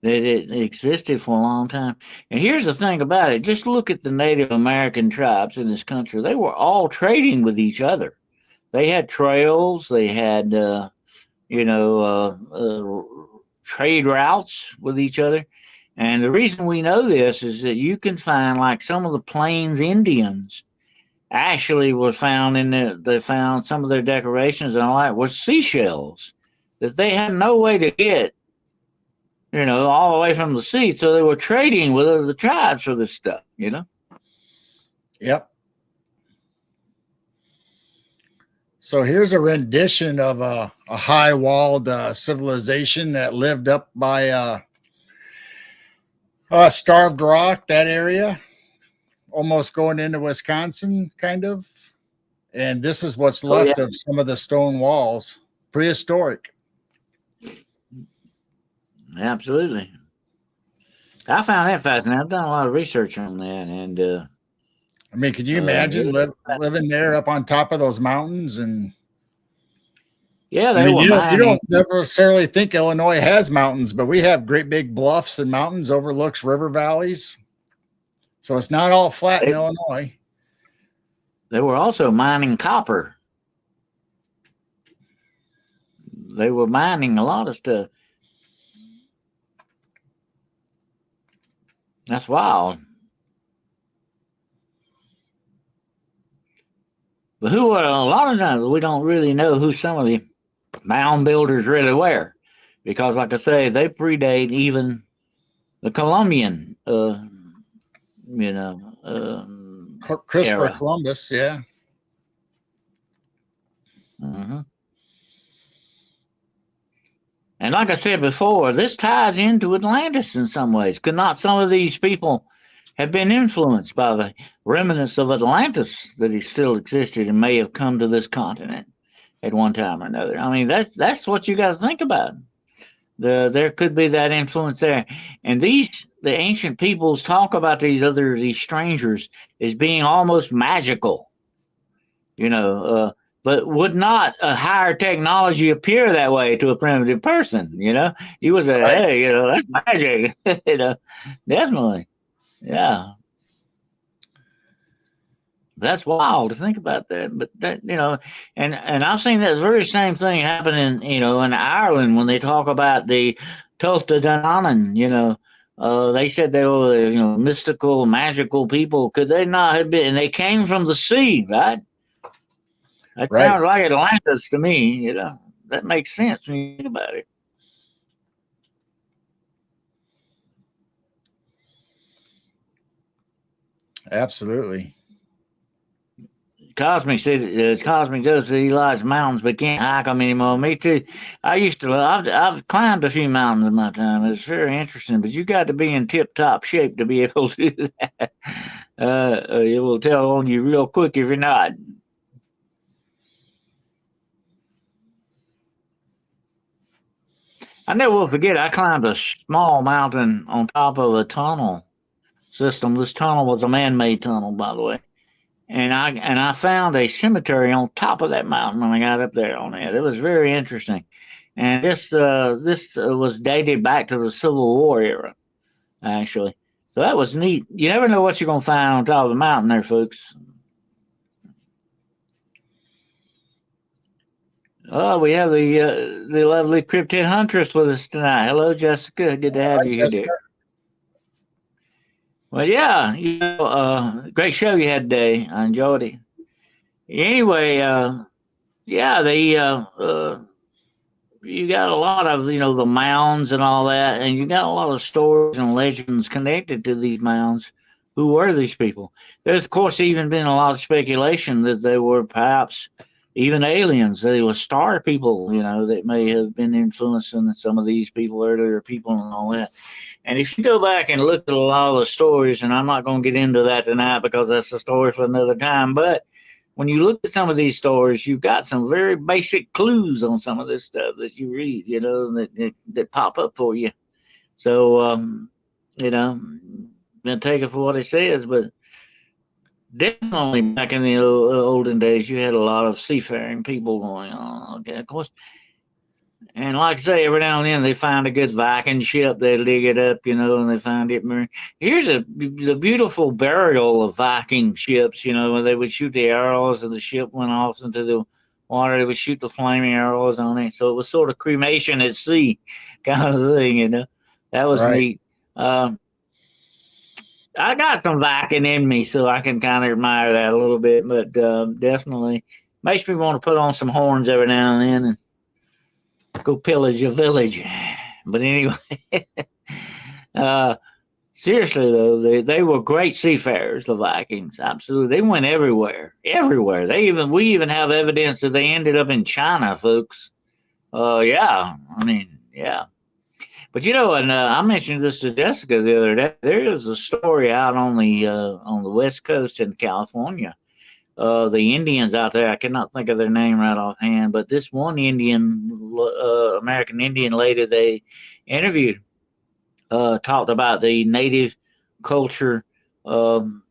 it existed for a long time. And here's the thing about it. Just look at the Native American tribes in this country. They were all trading with each other. They had trails. They had, trade routes with each other. And the reason we know this is that you can find like some of the Plains Indians actually was found they found some of their decorations and all that was seashells that they had no way to get, all the way from the sea. So they were trading with other tribes for this stuff, Yep. So here's a rendition of a high-walled civilization that lived up by Starved Rock, that area, almost going into Wisconsin, kind of. And this is what's left of some of the stone walls, prehistoric. Absolutely. I found that fascinating. I've done a lot of research on that, and I mean, could you imagine living there up on top of those mountains? And yeah, you don't necessarily think Illinois has mountains, but we have great big bluffs and mountains, overlooks river valleys. So it's not all flat in Illinois. They were also mining copper. they were mining a lot of stuff. That's wild. But who are a lot of times we don't really know who some of the mound builders really were, because, like I say, they predate even the Columbian, you know, Christopher era. Columbus, yeah. Mm-hmm. And like I said before, this ties into Atlantis in some ways. Could not some of these people have been influenced by the remnants of Atlantis that still existed and may have come to this continent at one time or another? I mean, that's what you got to think about. There could be that influence there, and the ancient peoples talk about these strangers as being almost magical, you know. But would not a higher technology appear that way to a primitive person? You know, you would say, Right. "Hey, you know, that's magic." You know, definitely, yeah. That's wild to think about that, but that, you know, and I've seen that very same thing happen in, you know, in Ireland when they talk about the Tuatha De Danann. You know, they said they were, you know, mystical, magical people. Could they not have been? And they came from the sea, right? That Right. sounds like Atlantis to me. You know, that makes sense when you think about it. Absolutely. Cosmic said, Cosmic does say he likes mountains but can't hike them anymore. Me too. I used to. I've climbed a few mountains in my time. It's very interesting, but you got to be in tip top shape to be able to do that. It will tell on you real quick if you're not. I never will forget. I climbed a small mountain on top of a tunnel system. This tunnel was a man-made tunnel, by the way. And I found a cemetery on top of that mountain when I got up there on it. It was very interesting, and this was dated back to the Civil War era, actually. So that was neat. You never know what you're gonna find on top of the mountain, there, folks. Oh, we have the lovely cryptid huntress with us tonight. Hello, Jessica. Good to have Hi, you here, Jessica. dear. Well, yeah, you know, great show you had today. I enjoyed it. Anyway, yeah, you got a lot of, you know, the mounds and all that, and you got a lot of stories and legends connected to these mounds. Who were these people? There's, of course, even been a lot of speculation that they were perhaps even aliens. They were star people, you know, that may have been influencing some of these people, earlier people, and all that. And if you go back and look at a lot of the stories, and I'm not going to get into that tonight because that's a story for another time, but when you look at some of these stories, you've got some very basic clues on some of this stuff that you read, you know, that pop up for you. So, you know, then take it for what it says. But definitely back in the olden days, you had a lot of seafaring people going on. Okay, of course, and like I say, every now and then they find a good Viking ship, they dig it up, you know, and they find it. Here's the beautiful burial of Viking ships, you know, where they would shoot the arrows and the ship went off into the water. They would shoot the flaming arrows on it. So it was sort of cremation at sea kind of thing, you know. That was Right. neat. Um, I got some Viking in me, so I can kind of admire that a little bit, but definitely makes me want to put on some horns every now and then and go pillage a village. But anyway, uh, seriously though, they were great seafarers, the Vikings. Absolutely, they went everywhere, everywhere. We even have evidence that they ended up in China, folks. Yeah, I mean, yeah. But you know, and I mentioned this to Jessica the other day. There is a story out on the west coast in California. The Indians out there, I cannot think of their name right offhand, but this one American Indian lady they interviewed, talked about the native culture um,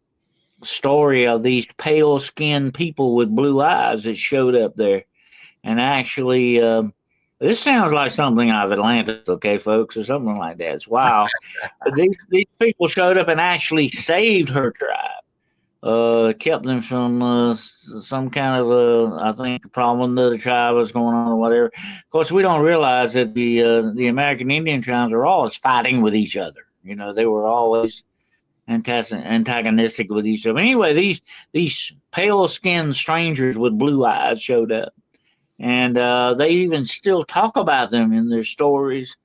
story of these pale skinned people with blue eyes that showed up there. And actually, this sounds like something out of Atlantis, okay, folks, or something like that. It's wow. These people showed up and actually saved her tribe. kept them from some kind of I think a problem with another tribe was going on or whatever. Of course, we don't realize that the American Indian tribes are always fighting with each other. You know, they were always antagonistic with each other. Anyway, these pale skinned strangers with blue eyes showed up, and they even still talk about them in their stories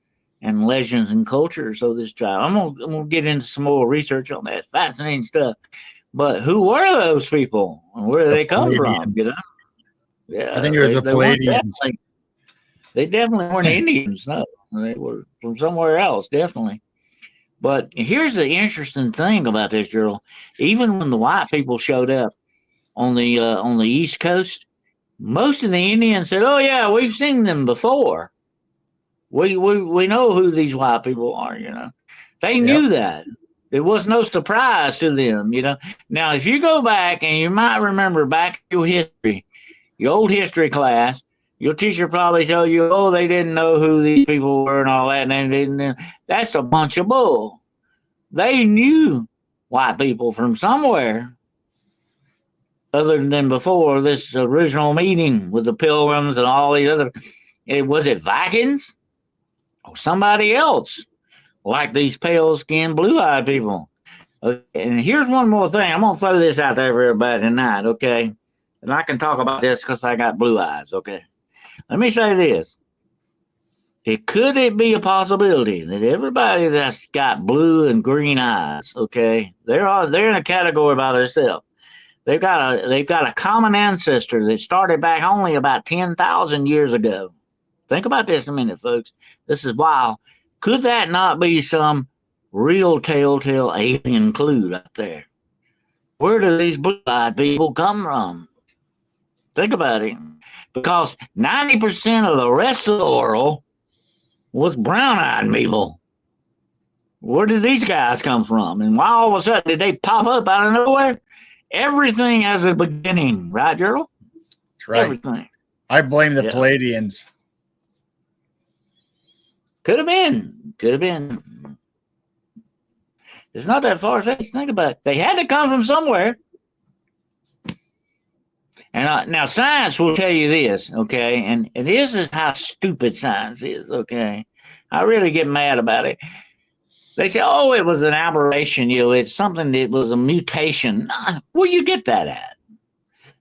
and legends and cultures of this tribe. I'm gonna get into some more research on that. Fascinating stuff. But who were those people, and where did The they come from? Palladians. You know, I yeah, think it was the they weren't Palladians. definitely weren't Indians. No, they were from somewhere else, definitely. But here's the interesting thing about this, Gerald. Even when the white people showed up on the East Coast, most of the Indians said, "Oh yeah, we've seen them before. We know who these white people are." You know, they Yep. knew that. It was no surprise to them. You know. Now, if you go back and you might remember back in your history, your old history class, your teacher probably told you, "Oh, they didn't know who these people were and all that," and they didn't. That's a bunch of bull. They knew white people from somewhere other than before this original meeting with the pilgrims and all these other. Was it Vikings or somebody else like these pale skinned, blue eyed people? Okay, and here's one more thing. I'm going to throw this out there for everybody tonight, okay? And I can talk about this because I got blue eyes, okay? Let me say this. It be a possibility that everybody that's got blue and green eyes, okay, they're in a category by themselves. They've got a common ancestor that started back only about 10,000 years ago. Think about this a minute, folks. This is wild. Could that not be some real telltale alien clue right there? Where do these blue-eyed people come from? Think about it. Because 90% of the rest of the world was brown-eyed people. Where did these guys come from? And why all of a sudden did they pop up out of nowhere? Everything has a beginning, right, Gerald? That's right. Everything. I blame the Palladians. Could have been. Could have been. It's not that far fetched. Think about it. They had to come from somewhere. And now science will tell you this, okay? And this is how stupid science is, okay? I really get mad about it. They say, "Oh, it was an aberration. You know, it's something that was a mutation." Where you get that at?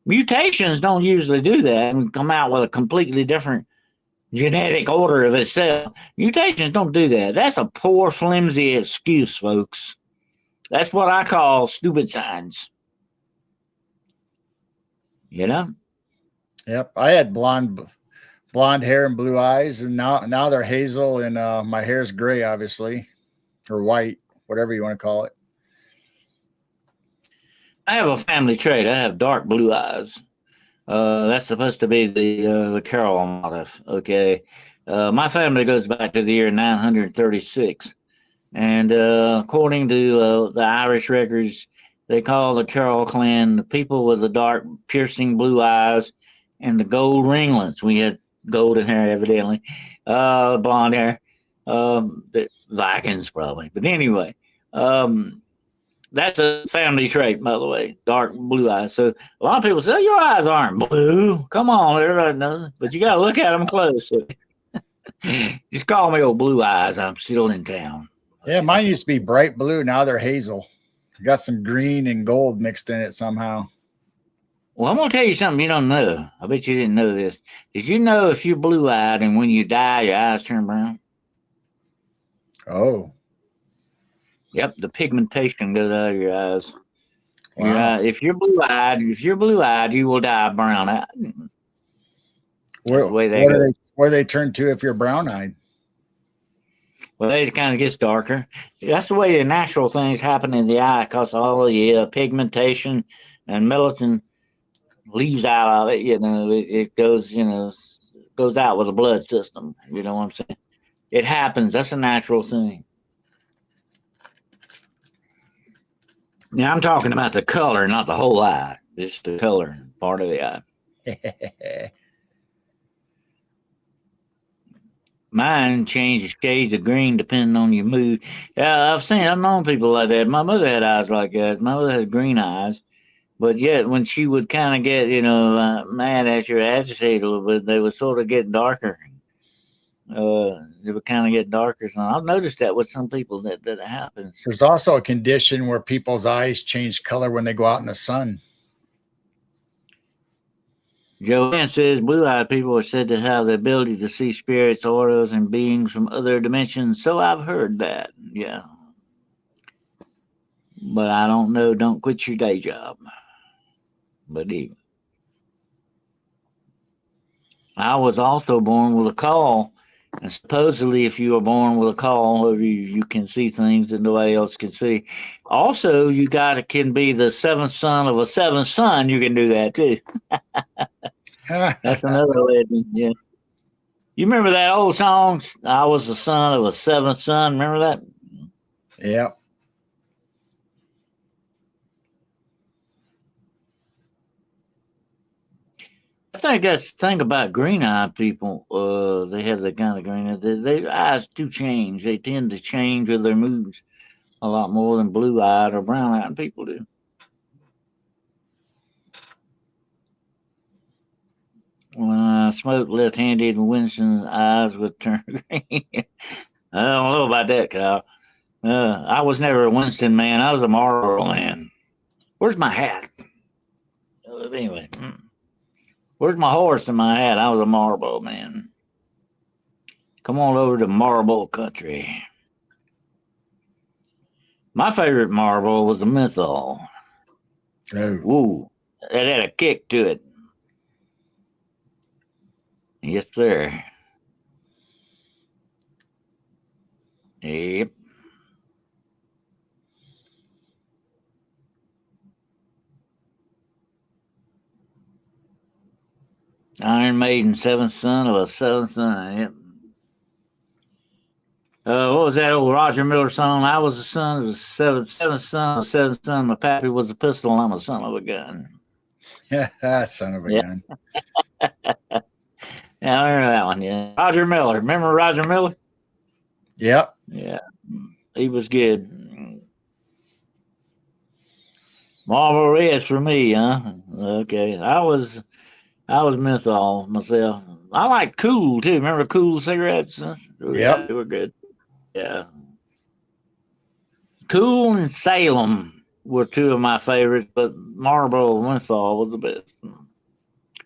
Mutations don't usually do that and come out with a completely different genetic order of itself. Mutations don't do that. That's a poor, flimsy excuse, folks. That's what I call stupid science. You know? Yep. I had blonde hair and blue eyes, and now they're hazel, and my hair's gray, obviously, or white, whatever you want to call it. I have a family trait. I have dark blue eyes. That's supposed to be the Carol motif. Okay, my family goes back to the year 936, and according to the Irish records, they call the Carol clan the people with the dark, piercing blue eyes and the gold ringlets. We had golden hair, evidently, blonde hair. The Vikings probably, but anyway. That's a family trait, by the way, dark blue eyes. So a lot of people say, "Oh, your eyes aren't blue." Come on, everybody knows. But you got to look at them close. Just call me old blue eyes. I'm still in town. Yeah, mine used to be bright blue. Now they're hazel. Got some green and gold mixed in it somehow. Well, I'm going to tell you something you don't know. I bet you didn't know this. Did you know if you're blue eyed and when you die, your eyes turn brown? Oh. Yep, the pigmentation goes out of your eyes. Wow. If you're blue eyed, you will die brown eyed. Where, the way they go. Where they turn to if you're brown eyed? Well, it kind of gets darker. That's the way the natural things happen in the eye because all the pigmentation and melatonin leaves out of it. You know, it goes, goes out with the blood system. You know what I'm saying? It happens. That's a natural thing. Now, I'm talking about the color, not the whole eye. Just the color part of the eye. Mine changes shades of green depending on your mood. Yeah, I've known people like that. My mother had eyes like that. My mother had green eyes, But yet, when she would kind of get, mad at you or agitate a little bit, they would sort of get darker. They would kind of get darker. So I've noticed that with some people that happens. There's also a condition where people's eyes change color when they go out in the sun. Joanne says blue-eyed people are said to have the ability to see spirits, auras, and beings from other dimensions. So I've heard that. Yeah. But I don't know. Don't quit your day job. But even. I was also born with a call. And supposedly, if you are born with a call, you can see things that nobody else can see. Also, you can be the seventh son of a seventh son. You can do that too. That's another legend. Yeah. You remember that old song? I was the son of a seventh son. Remember that? Yep. I think that's the thing about green-eyed people. They have that kind of green. Their eyes do change. They tend to change with their moods a lot more than blue-eyed or brown-eyed people do. When I smoked left-handed, Winston's eyes would turn green. I don't know about that, Kyle. I was never a Winston man. I was a Marlboro man. Where's my hat? Anyway, where's my horse and my hat? I was a Marlboro man. Come on over to Marlboro country. My favorite Marlboro was the menthol. Oh. Woo, it had a kick to it. Yes, sir. Yep. Iron Maiden, seventh son of a seventh son. Yep. What was that old Roger Miller song? I was the son of the seventh son of the seventh son. My pappy was a pistol, and I'm a son of a gun. Yeah, son of a gun. Yeah, I remember that one. Yeah, Roger Miller. Remember Roger Miller? Yep. Yeah, he was good. Marlboro Reds for me, huh? Okay, I was menthol myself. I like Cool too. Remember Cool cigarettes? Oh, Yep. yeah, they were good. Yeah, Cool and Salem were two of my favorites, but Marlboro menthol was the best.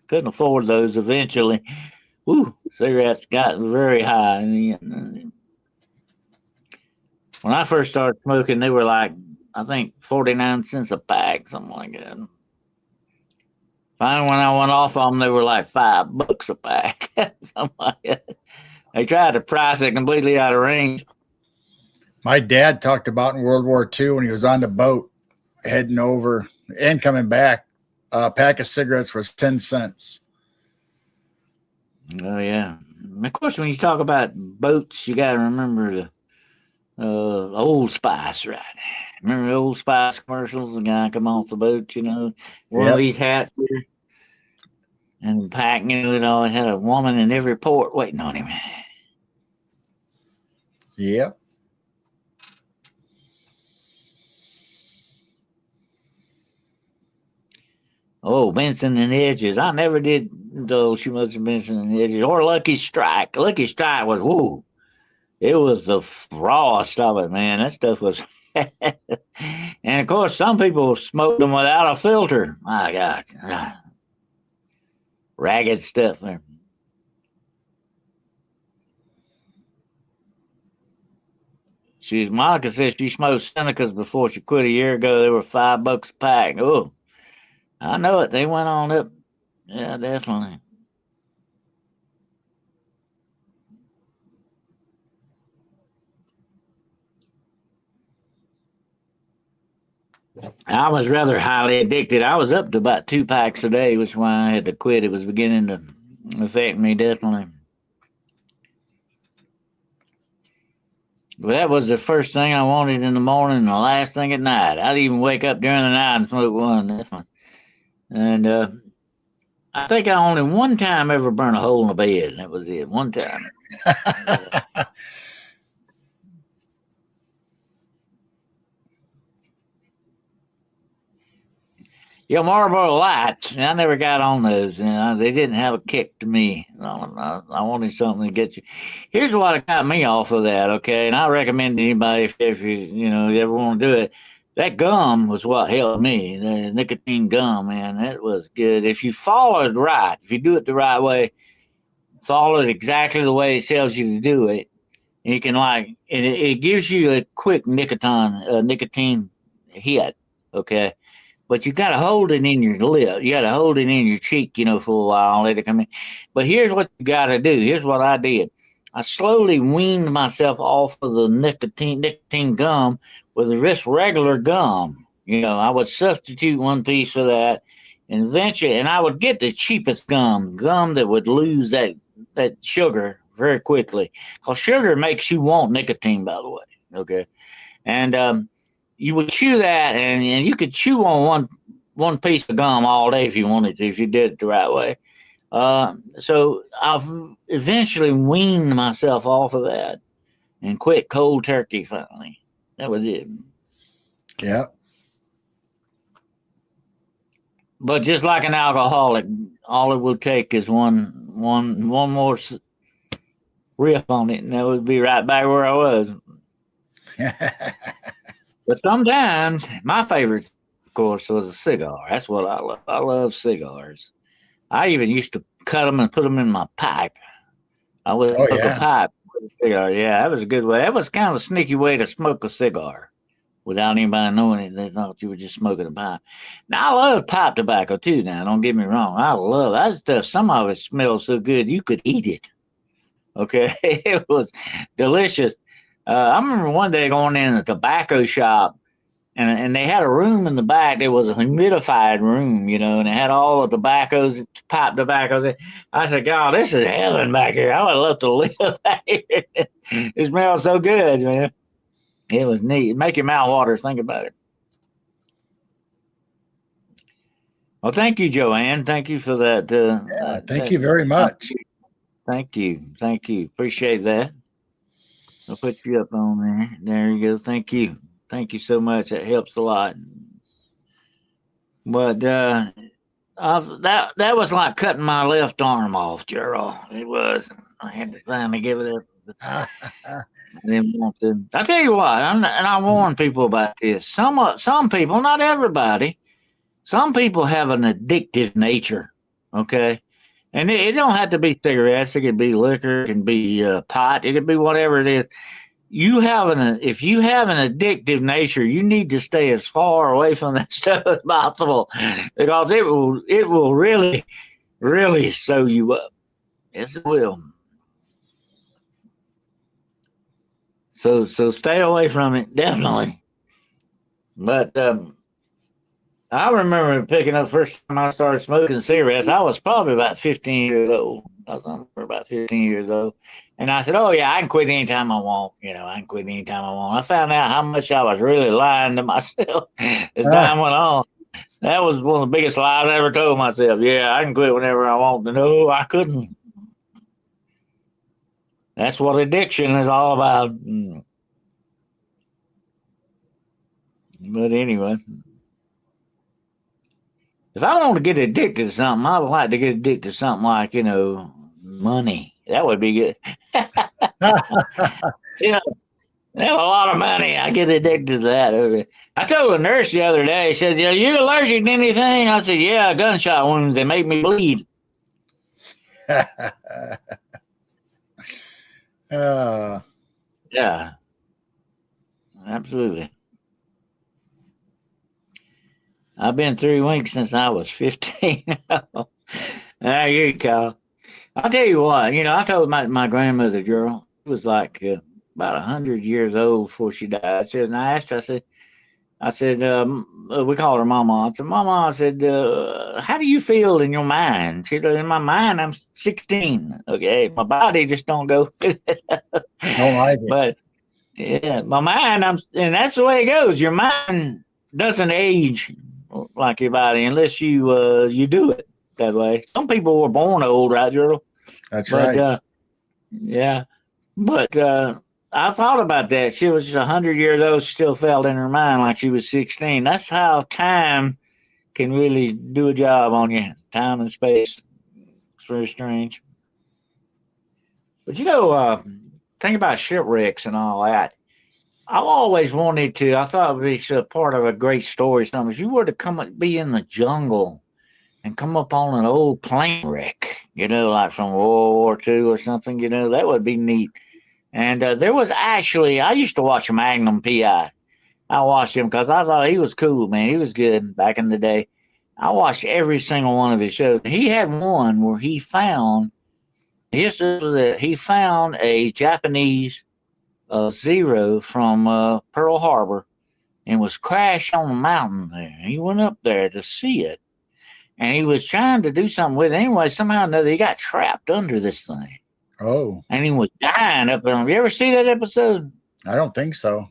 Couldn't afford those eventually. Woo, cigarettes got very high in the end. When I first started smoking, they were like, I think 49 cents a pack, something like that. Finally, when I went off on them, they were like $5 a pack, something like that. They tried to price it completely out of range. My dad talked about in World War II when he was on the boat heading over and coming back, a pack of cigarettes was 10 cents. Oh, yeah. Of course, when you talk about boats, you got to remember the Old Spice, right? Remember the Old Spice commercials? The guy come off the boat, one of these hats here, and packing it all. It had a woman in every port waiting on him. Yep. Oh, Benson and Hedges. I never did though. She must have Benson and Hedges or Lucky Strike. Lucky Strike was woo. It was the rawest of it, man. That stuff was. And of course, some people smoked them without a filter. My God, ragged stuff there. Monica says she smoked Senecas before she quit a year ago. They were $5 a pack. Oh, I know it. They went on up. Yeah, definitely. I was rather highly addicted. I was up to about 2 packs a day, which is why I had to quit. It was beginning to affect me, definitely. But that was the first thing I wanted in the morning and the last thing at night. I'd even wake up during the night and smoke one, definitely. And I think I only one time ever burned a hole in the bed, and that was it. One time. Marlboro Lights. And I never got on those. They didn't have a kick to me. I wanted something to get you. Here's what got me off of that, okay? And I recommend to anybody if you ever want to do it. That gum was what helped me. The nicotine gum, man, that was good. If you follow it right, if you do it the right way, follow it exactly the way it tells you to do it, and you can it gives you a quick nicotine hit, okay? But you got to hold it in your lip. You got to hold it in your cheek, for a while, let it come in. But here's what you got to do. Here's what I did. I slowly weaned myself off of the nicotine gum with just regular gum. I would substitute one piece for that, and eventually, and I would get the cheapest gum that would lose that sugar very quickly. Because sugar makes you want nicotine, by the way. Okay, and you would chew that, and you could chew on one piece of gum all day if you wanted to, if you did it the right way. So I've eventually weaned myself off of that and quit cold turkey finally. That was it. Yeah. But just like an alcoholic, all it would take is one more riff on it, and that would be right back where I was. But sometimes my favorite, of course, was a cigar. That's what I love. I love cigars. I even used to cut them and put them in my pipe. I would smoke a pipe with a cigar. Yeah, that was a good way. That was kind of a sneaky way to smoke a cigar without anybody knowing it. They thought you were just smoking a pipe. Now, I love pipe tobacco too. Now, don't get me wrong. I love that stuff. Some of it smells so good you could eat it. Okay, it was delicious. I remember one day going in a tobacco shop, and they had a room in the back. There was a humidified room, and it had all the tobaccos, pipe tobaccos. I said, God, this is heaven back here. I would love to live back here. It smells so good, man. It was neat. Make your mouth water. Think about it. Well, thank you, Joanne. Thank you for that. Thank you very much. Thank you. Appreciate that. I'll put you up on there. There you go. Thank you. Thank you so much. That helps a lot. But that was like cutting my left arm off, Gerald. It was. I had to finally give it up. I didn't want to. I tell you what, and I warn people about this. Some people, not everybody, some people have an addictive nature. Okay. And it don't have to be cigarettes. It could be liquor. It can be pot. It could be whatever it is. If you have an addictive nature, you need to stay as far away from that stuff as possible, because it will really, really sew you up. Yes, it will. So stay away from it, definitely. But I remember picking up first time I started smoking cigarettes. I was probably about 15 years old. I was about 15 years old. And I said, oh, yeah, I can quit anytime I want. I can quit anytime I want. I found out how much I was really lying to myself as time went on. That was one of the biggest lies I ever told myself. Yeah, I can quit whenever I want. No, I couldn't. That's what addiction is all about. But anyway. If I want to get addicted to something, I would like to get addicted to something like, money. That would be good. They have a lot of money. I get addicted to that. I told a nurse the other day, she said, are you allergic to anything? I said, yeah, gunshot wounds. They make me bleed. Yeah, absolutely. I've been 3 weeks since I was 15. There you go. I'll tell you what, I told my grandmother, girl, she was like about 100 years old before she died. And I asked her, I said, we called her Mama. I said, Mama, how do you feel in your mind? She said, in my mind, I'm 16. Okay, my body just don't go. Don't like it. But yeah, my mind, and that's the way it goes. Your mind doesn't age like your body unless you do it that way. Some people were born old, right, Gerald? That's right. Yeah, but I thought about that. She was 100 years old. She still felt in her mind like she was 16. That's how time can really do a job on you. Time and space. It's very strange. But think about shipwrecks and all that. I've always wanted to. I thought it would be a part of a great story. Something if you were to be in the jungle and come up on an old plane wreck, like from World War II or something. That would be neat. And there was actually, I used to watch Magnum PI. I watched him because I thought he was cool, man. He was good back in the day. I watched every single one of his shows. He had one where he found a Japanese Zero from Pearl Harbor and was crashed on the mountain there. He went up there to see it, and he was trying to do something with it. Anyway, somehow or another, he got trapped under this thing. Oh. And he was dying up there. You ever see that episode? I don't think so.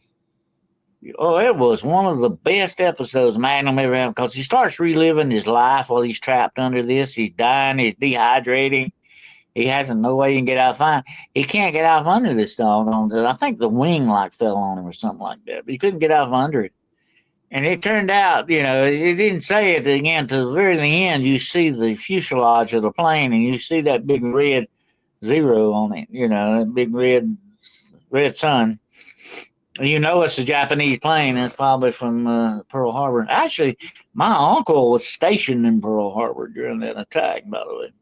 Oh, it was one of the best episodes Magnum ever had because he starts reliving his life while he's trapped under this. He's dying. He's dehydrating. He hasn't no way he can get out fine. He can't get out from under this dog. I think the wing fell on him or something like that. But he couldn't get out from under it. And it turned out, it didn't say it again to the very end. You see the fuselage of the plane, and you see that big red Zero on it. That big red sun. It's a Japanese plane. It's probably from Pearl Harbor. Actually, my uncle was stationed in Pearl Harbor during that attack, by the way.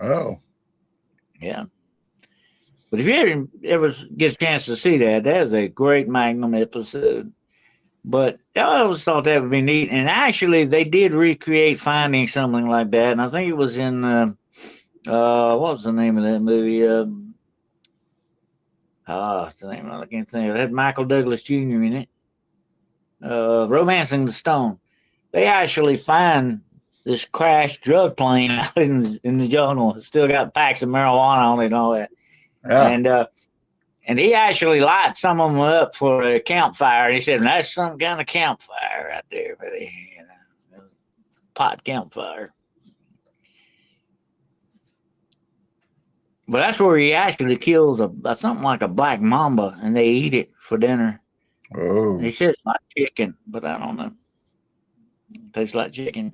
Oh. Yeah. But if you ever get a chance to see that is a great Magnum episode. But I always thought that would be neat. And actually, they did recreate finding something like that. And I think it was in, what was the name of that movie? What's the name of it? I can't think of it. It had Michael Douglas Jr. in it. Romancing the Stone. They actually find this crashed drug plane out in the jungle. It's still got packs of marijuana on it and all that. Yeah. And he actually lights some of them up for a campfire. And he said, that's some kind of campfire right there, buddy. Pot campfire. But that's where he actually kills something like a black mamba, and they eat it for dinner. Oh. He says it's like chicken, but I don't know. It tastes like chicken.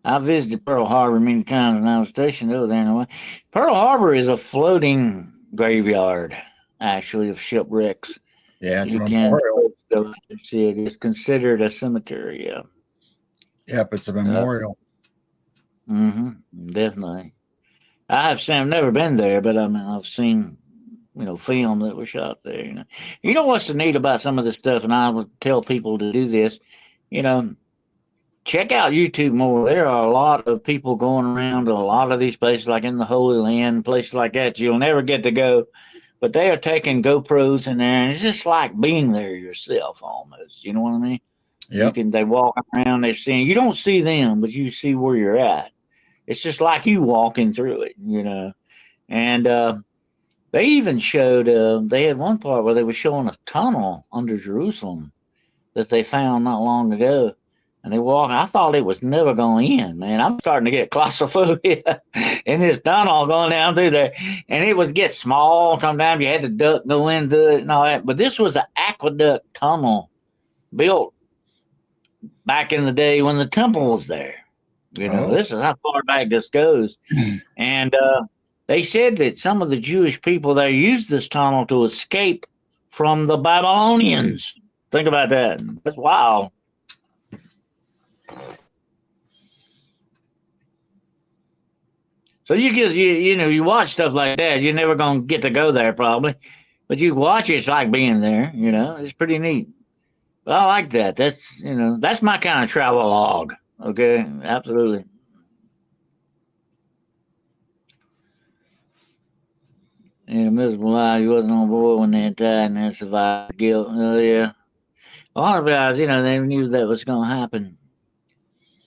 I visited Pearl Harbor many times when I was stationed over there. Anyway. Pearl Harbor is a floating graveyard, actually, of shipwrecks. Yeah, it's a memorial. It's considered a cemetery, yeah. Yep, it's a memorial. Definitely. I've never been there, but I've seen, film that was shot there. You know what's the neat about some of this stuff, and I would tell people to do this, check out YouTube more. There are a lot of people going around to a lot of these places, like in the Holy Land, places like that. You'll never get to go, but they are taking GoPros in there, and it's just like being there yourself almost. You know what I mean? Yeah. They walk around, they're seeing. You don't see them, but you see where you're at. It's just like you walking through it, And they even showed. They had one part where they were showing a tunnel under Jerusalem that they found not long ago. And they walk. I thought it was never going to end, man. I'm starting to get claustrophobia in this tunnel going down through there. And it was get small. Sometimes you had to duck, go into it and all that. But this was an aqueduct tunnel built back in the day when the temple was there. This is how far back this goes. And they said that some of the Jewish people there used this tunnel to escape from the Babylonians. Think about that. That's wild. So you watch stuff like that. You're never gonna get to go there probably, but you watch it. It's like being there. It's pretty neat. But I like that. That's my kind of travel log. Okay, absolutely. In a miserable life, he wasn't on board when they attacked and they survived guilt. Oh yeah. A lot of guys, they knew that was gonna happen.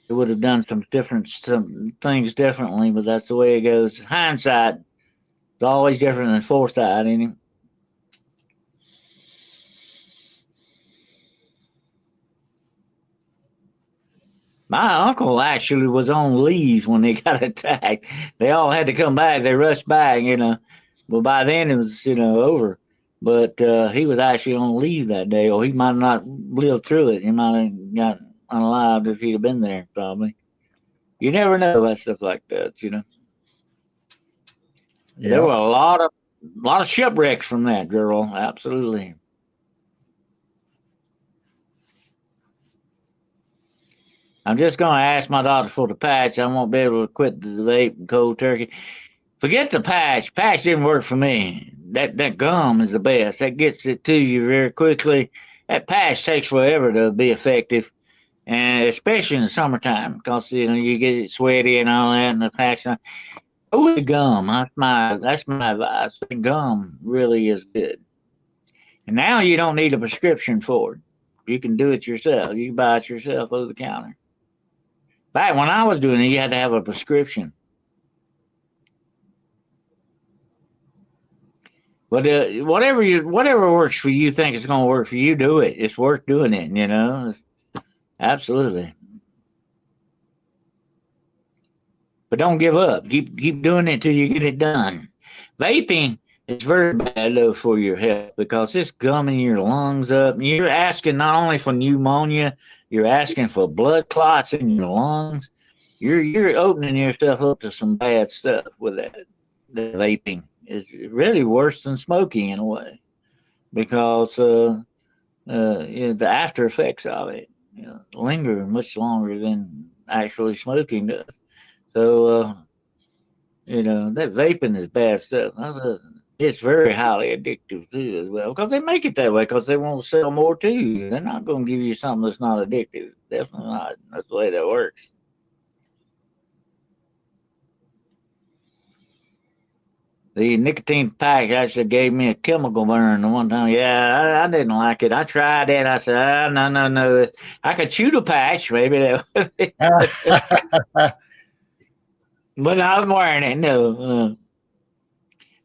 They would have done some things differently, but that's the way it goes. Hindsight is always different than foresight, ain't it? My uncle actually was on leave when they got attacked. They all had to come back. They rushed back, But by then it was, over. but he was actually on leave that day, or he might not live through it. He might have got unalived if he'd have been there, probably. You never know about stuff like that, you know. There were Yep. a lot of shipwrecks from that, girl. Absolutely. I'm just gonna ask my doctor for the patch. I won't be able to quit the vape and cold turkey. Forget the patch. Patch didn't work for me. That gum is the best. That gets it to you very quickly. That patch takes forever to be effective, and especially in the summertime, because you get it sweaty and all that, and the patch. Go with the gum. That's my advice. The gum really is good. And now you don't need a prescription for it. You can do it yourself. You can buy it yourself over the counter. Back when I was doing it, you had to have a prescription. But whatever works for you, think it's going to work for you, do it. It's worth doing it. Absolutely. But don't give up. Keep doing it till you get it done. Vaping is very bad though for your health because it's gumming your lungs up. You're asking not only for pneumonia, you're asking for blood clots in your lungs. You're opening yourself up to some bad stuff with that. The vaping is really worse than smoking in a way because the after effects of it linger much longer than actually smoking does. So, that vaping is bad stuff. It's very highly addictive too, as well, because they make it that way because they want to sell more to you. They're not going to give you something that's not addictive. Definitely not. That's the way that works. The nicotine patch actually gave me a chemical burn the one time. Yeah, I didn't like it. I tried it. I said, no, no, no. I could chew the patch, maybe that would be. But I was wearing it. No.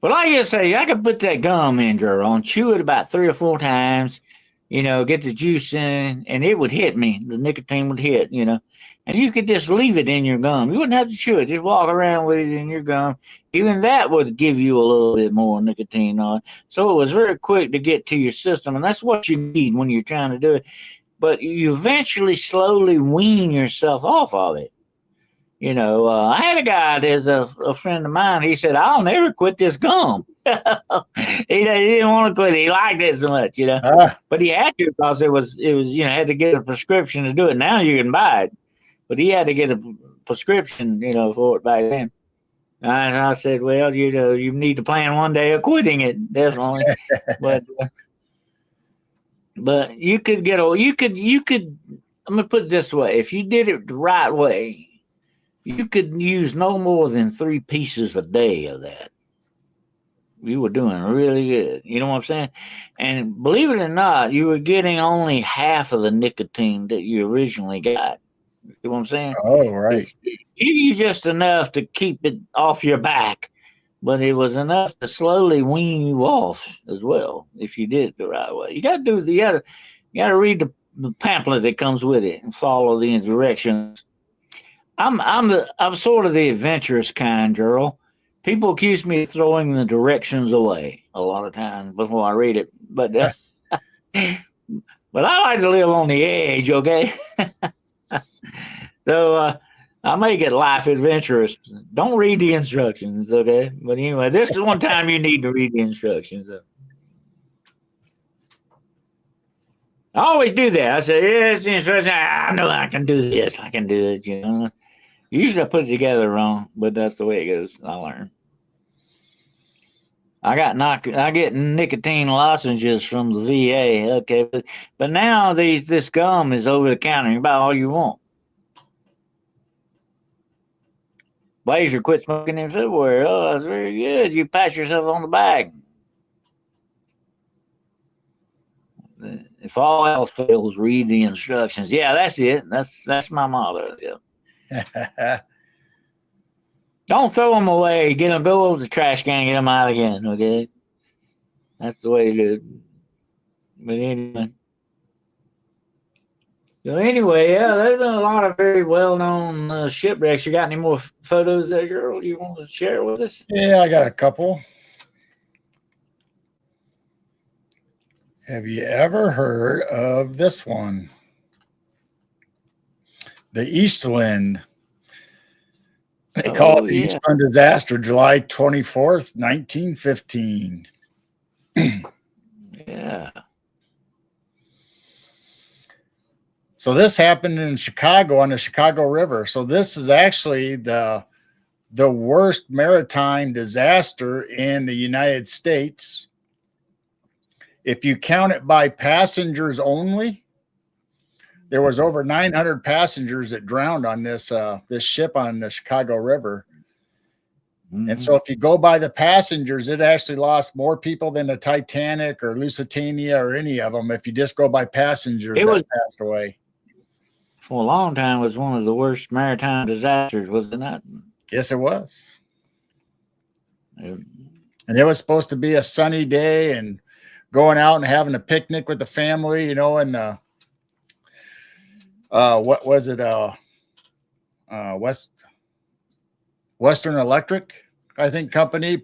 But like I say, I could put that gum in jar on, chew it about 3 or 4 times, get the juice in, and it would hit me. The nicotine would hit, and you could just leave it in your gum. You wouldn't have to chew it; just walk around with it in your gum. Even that would give you a little bit more nicotine on it. So it was very quick to get to your system, and that's what you need when you're trying to do it. But you eventually slowly wean yourself off of it. I had a guy, there's a friend of mine, he said, I'll never quit this gum. He didn't want to quit it. He liked it so much, But he had to because had to get a prescription to do it. Now you can buy it. But he had to get a prescription, for it back then. And I said, well, you need to plan one day of quitting it, definitely. But you could let me put it this way. If you did it the right way, you could use no more than 3 pieces a day of that. You were doing really good. You know what I'm saying? And believe it or not, you were getting only half of the nicotine that you originally got. You know what I'm saying? Oh, right. It gave you just enough to keep it off your back, but it was enough to slowly wean you off as well if you did it the right way. You got to read the pamphlet that comes with it and follow the directions. I'm sort of the adventurous kind, girl. People accuse me of throwing the directions away a lot of times before I read it, but but I like to live on the edge, okay? So I make it life adventurous. Don't read the instructions, okay? But anyway, this is one time you need to read the instructions. I always do that. I say, yeah, it's the instructions. I know I can do this. I can do it, Usually I put it together wrong, but that's the way it goes. I learn. I get nicotine lozenges from the VA. Okay, but now this gum is over the counter. You buy all you want. Blazer quit smoking in February. Oh, that's very good. You pat yourself on the back. If all else fails, read the instructions. Yeah, that's it. That's my motto. Yeah. Don't throw them away. Get them. Go over the trash can. Get them out again. Okay. That's the way to do it. But anyway. So anyway, yeah, there's been a lot of very well-known shipwrecks. You got any more photos there, girl? You want to share with us? Yeah, I got a couple. Have you ever heard of this one? The Eastland. They call Oh it the yeah, Eastland disaster, July 24th, 1915. yeah. So this happened in Chicago on the Chicago River. So this is actually the worst maritime disaster in the United States. If you count it by passengers only, there was over 900 passengers that drowned on this ship on the Chicago River. And so if you go by the passengers, it actually lost more people than the Titanic or Lusitania or any of them. If you just go by passengers It that was passed away. for a long time was one of the worst maritime disasters, was it not? Yes, it was. It- And it was supposed to be a sunny day and going out and having a picnic with the family, you know, and what was it? Western Electric, I think, company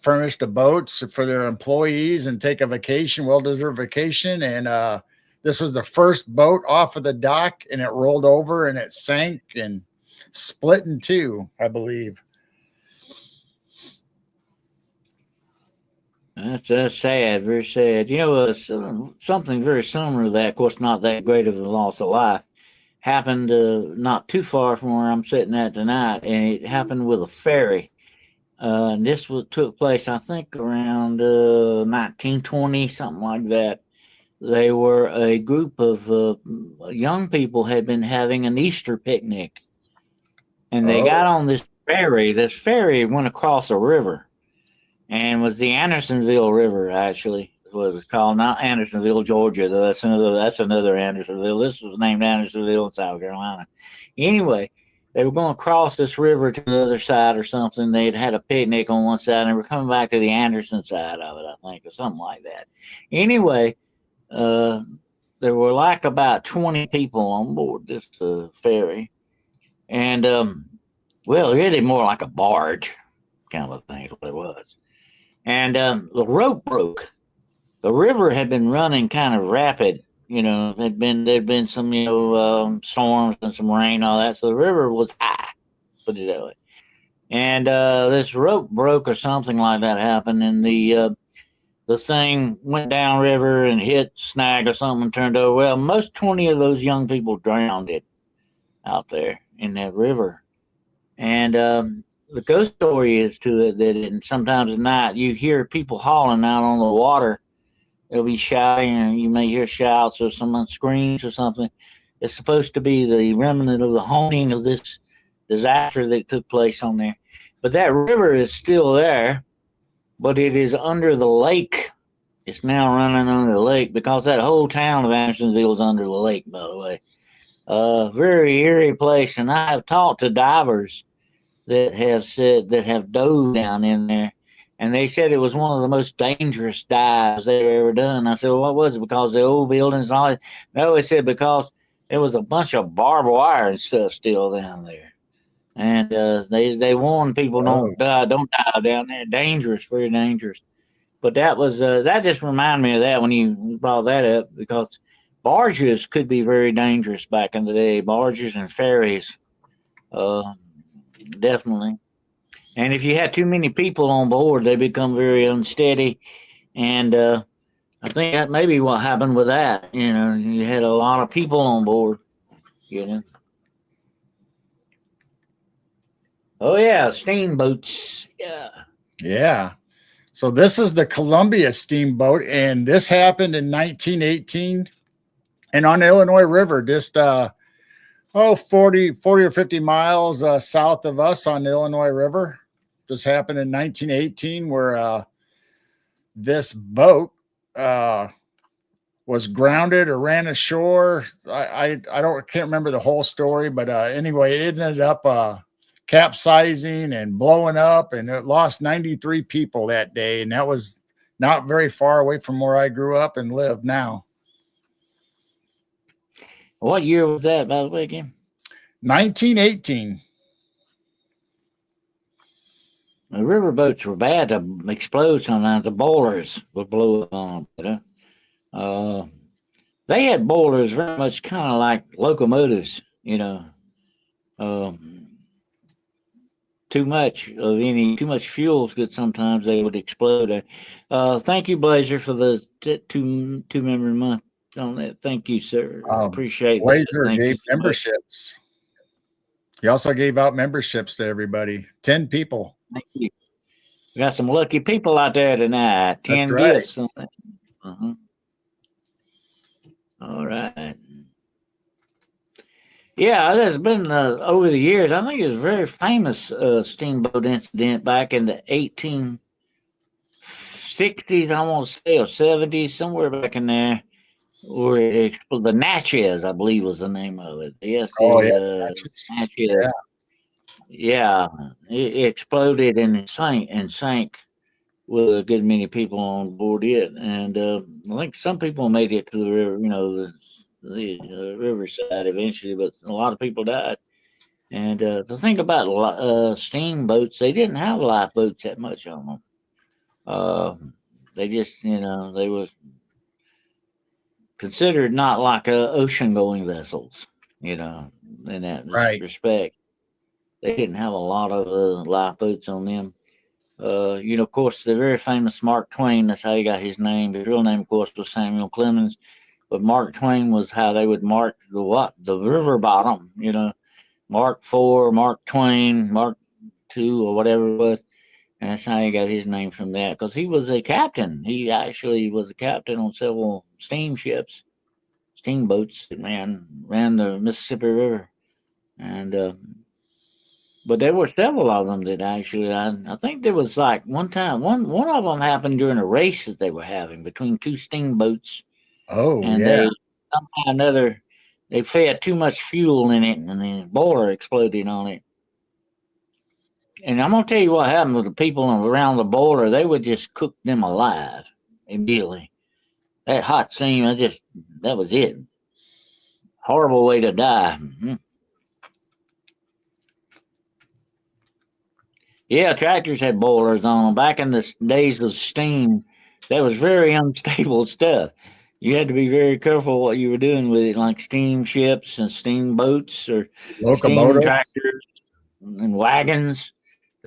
furnished the boats for their employees and take a vacation, well-deserved vacation. And this was the first boat off of the dock, and it rolled over and it sank and split in two, I believe. That's sad, very sad. You know, something very similar to that. Of course, not that great of a loss of life. Happened not too far from where I'm sitting at tonight, and it happened with a ferry. And this took place, I think, around 1920, something like that. They were a group of young people had been having an Easter picnic, and they got Oh, on this ferry. This ferry went across a river, and was the Andersonville River, actually, is what it was called. Not Andersonville, Georgia, though. That's another Andersonville. This was named Andersonville in South Carolina. Anyway, they were going to cross this river to the other side or something. They had had a picnic on one side, and they were coming back to the Anderson side of it, I think, or something like that. Anyway, uh, there were like about 20 people on board this ferry, and well, really more like a barge kind of a thing is what it was. And the rope broke. The river had been running kind of rapid. You know, there'd been some storms and some rain and all that, so the river was high. Put it that way. And this rope broke or something like that happened, and the thing went downriver and hit snag or something and turned over. Well, most 20 of those young people drowned it out there in that river. And the ghost story is to it that sometimes at night you hear people hauling out on the water. They'll be shouting, and you may hear shouts or someone screams or something. It's supposed to be the remnant of the haunting of this disaster that took place on there. But that river is still there, but it is under the lake. It's now running under the lake because that whole town of Andersonville is under the lake, by the way. Very eerie place, and I have talked to divers that have dove down in there, and they said it was one of the most dangerous dives they've ever done. I said, well, what was it? Because the old buildings and all that? No, they said because there was a bunch of barbed wire and stuff still down there, and they warned people oh, don't dive down there. Dangerous, very dangerous. But that just reminded me of that when you brought that up because barges could be very dangerous back in the day. Barges and ferries, uh, definitely. And if you had too many people on board, they become very unsteady. And I think that may be what happened with that. You know, you had a lot of people on board. You know. Oh yeah, steamboats. Yeah. yeah. So this is the Columbia steamboat, and this happened in 1918 and on the Illinois River, just 40 or 50 miles south of us on the Illinois River. Just happened in 1918 where this boat was grounded or ran ashore. I can't remember the whole story, but anyway, it ended up capsizing and blowing up, and it lost 93 people that day, and that was not very far away from where I grew up and live now. What year was that, by the way, again? 1918. The riverboats were bad to explode sometimes. The boilers would blow up on them. You know? Uh, they had boilers very much kind of like locomotives, you know. Um, too much fuel could sometimes they would explode. Thank you, Blazer, for the two memory month on that. Thank you, sir. Um, Appreciate that. Blazer Thank gave you so much. memberships. He also gave out memberships to everybody. 10 people. Thank you. We got some lucky people out there tonight. That's 10 right. gifts. Uh-huh. All right. Yeah, there's been over the years. I think it's a very famous steamboat incident back in the 1860s, I want to say, or 70s, somewhere back in there, where the Natchez, I believe, was the name of it. Yes, Oh, the yeah. Natchez. Natchez. Yeah. Yeah, it exploded and it sank with a good many people on board it, and I think some people made it to the river, the riverside eventually, but a lot of people died. And the thing about steamboats, they didn't have lifeboats that much on them. Uh, they just, they were considered not like ocean-going vessels, you know, in that Right. respect. They didn't have a lot of lifeboats on them. Of course, the very famous Mark Twain. That's how he got his name. His real name, of course, was Samuel Clemens. But Mark Twain was how they would mark the river bottom. Mark IV, Mark Twain, Mark II, or whatever it was. And that's how he got his name from that. Because he was a captain. He actually was a captain on several steamboats that ran the Mississippi River. And but there were several of them that actually, I think there was like one time, one of them happened during a race that they were having between two steamboats, Oh, and yeah. they somehow or another they fed too much fuel in it, and the boiler exploded on it. And I'm gonna tell you what happened with the people around the boiler; they would just cook them alive immediately. That hot steam, that was it. Horrible way to die. Yeah, tractors had boilers on them. Back in the days of steam, that was very unstable stuff. You had to be very careful what you were doing with it, like steamships and steamboats or steam Locomotives. tractors and wagons.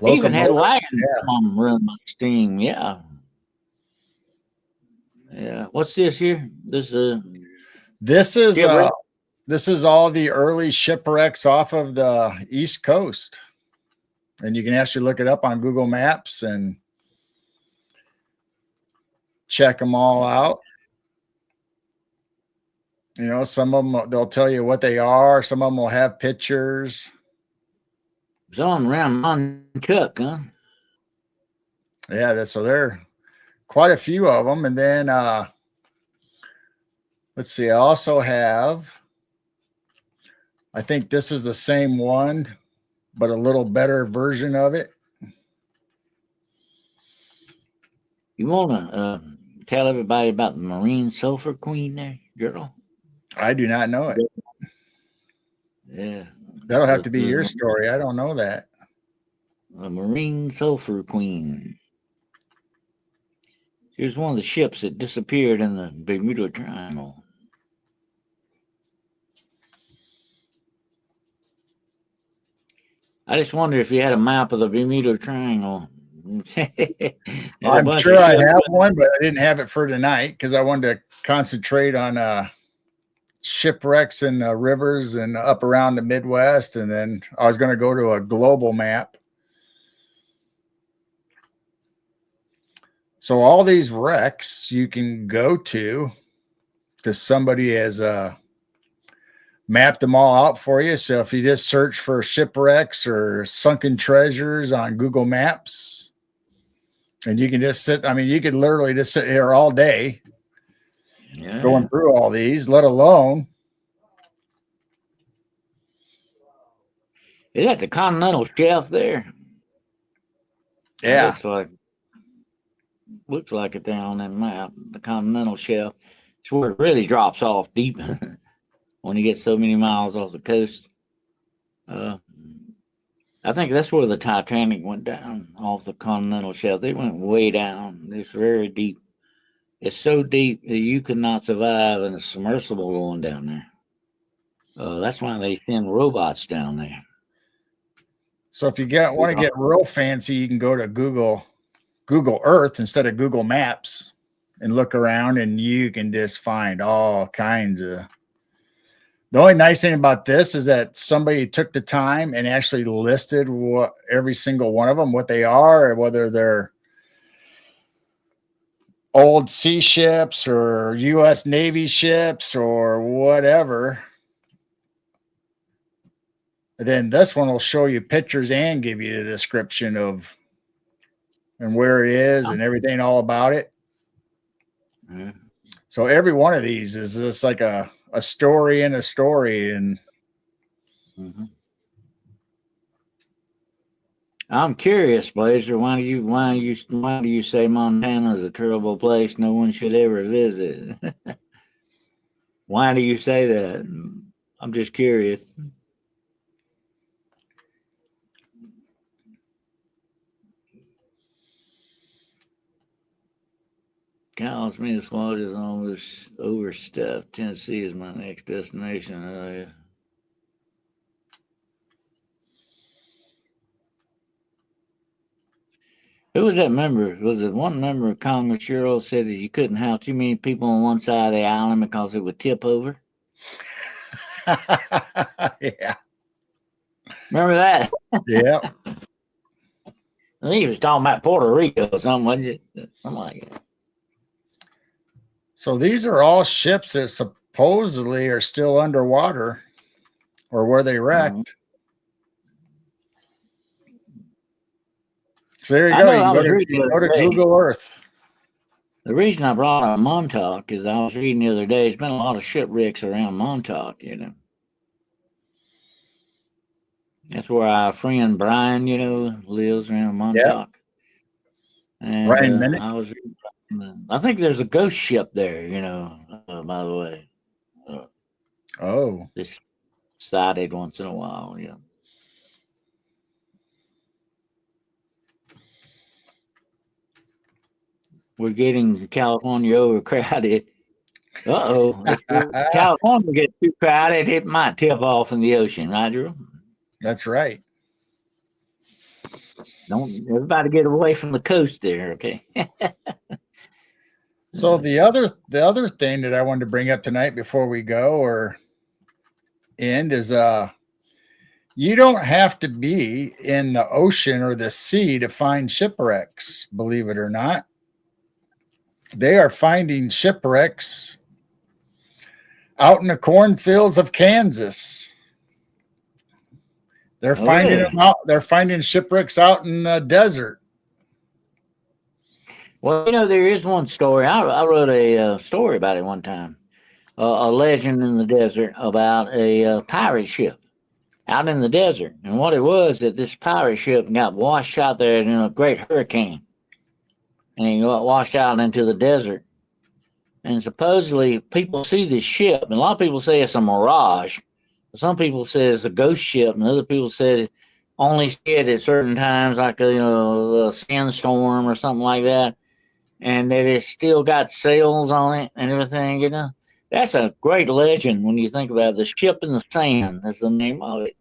They even had Locomotives. wagons, Yeah. some of them run by steam. Yeah. Yeah. What's this here? This is This is shipwreck. this is all the early shipwrecks off of the East Coast. And you can actually look it up on Google Maps and check them all out. Some of them, they'll tell you what they are. Some of them will have pictures. Some of them around Montuck, huh? Yeah, so there are quite a few of them. And then let's see, I also have, I think this is the same one, but a little better version of it. You want to tell everybody about the Marine Sulphur Queen there, girl? I do not know it. Yeah. That'll have to be your story. I don't know that. The Marine Sulphur Queen. She was one of the ships that disappeared in the Bermuda Triangle. I just wonder if you had a map of the Bermuda Triangle. I'm sure I have one, but I didn't have it for tonight because I wanted to concentrate on shipwrecks in the rivers and up around the Midwest. And then I was going to go to a global map. So all these wrecks you can go to because somebody has mapped them all out for you. So if you just search for shipwrecks or sunken treasures on Google Maps, and you can just you could literally just sit here all day going through all these, let alone. Is that the continental shelf there? Yeah. Looks like it there on that map. The continental shelf. It's where it really drops off deep when you get so many miles off the coast. I think that's where the Titanic went down off the continental shelf. They went way down. It's very deep. It's so deep that you could not survive in a submersible going down there. That's why they send robots down there. So if you want to get real fancy, you can go to Google Earth instead of Google Maps and look around, and you can just find all kinds of. The only nice thing about this is that somebody took the time and actually listed what every single one of them, what they are, or whether they're old sea ships or U.S. Navy ships or whatever. And then this one will show you pictures and give you the description of and where it is and everything all about it. Mm-hmm. So every one of these is just like a story in a story. And mm-hmm. I'm curious, Blazer. Why do you say Montana is a terrible place no one should ever visit? Why do you say that? I'm just curious. Cows me as long as almost overstuffed. Tennessee is my next destination. Who was that member? Was it one member of Congress Cheryl said that you couldn't have too many people on one side of the island because it would tip over? Yeah. Remember that? Yeah. I think he was talking about Puerto Rico or something, wasn't it? Something like it. So these are all ships that supposedly are still underwater or where they wrecked. Mm-hmm. So there you go. You can go to Google Earth. The reason I brought up Montauk is I was reading the other day, there's been a lot of shipwrecks around Montauk, you know. That's where our friend Brian, you know, lives around Montauk. Yep. And I think there's a ghost ship there, you know, by the way. This sighted once in a while, yeah. We're getting California overcrowded. If California gets too crowded, it might tip off in the ocean, right, Drew? That's right. Don't everybody get away from the coast there, okay? So the other thing that I wanted to bring up tonight before we go or end is you don't have to be in the ocean or the sea to find shipwrecks, believe it or not. They are finding shipwrecks out in the cornfields of Kansas. They're finding them out. They're finding shipwrecks out in the desert. Well, you know, there is one story. I wrote a story about it one time. A legend in the desert about a pirate ship out in the desert. And what it was that this pirate ship got washed out there in a great hurricane. And it got washed out into the desert. And supposedly people see this ship, and a lot of people say it's a mirage. Some people say it's a ghost ship, and other people say only see it at certain times, like a sandstorm or something like that, and that it's still got sails on it and everything. You know, that's a great legend when you think about it. The Ship in the Sand. That's the name of it.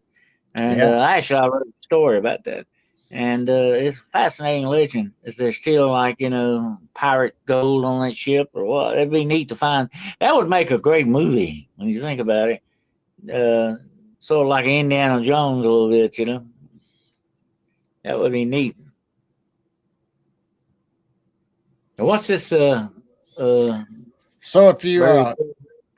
And actually, I wrote a story about that. And it's a fascinating legend. Is there still pirate gold on that ship or what? It'd be neat to find. That would make a great movie when you think about it. Sort of like Indiana Jones a little bit, you know. That would be neat. What's this? So if you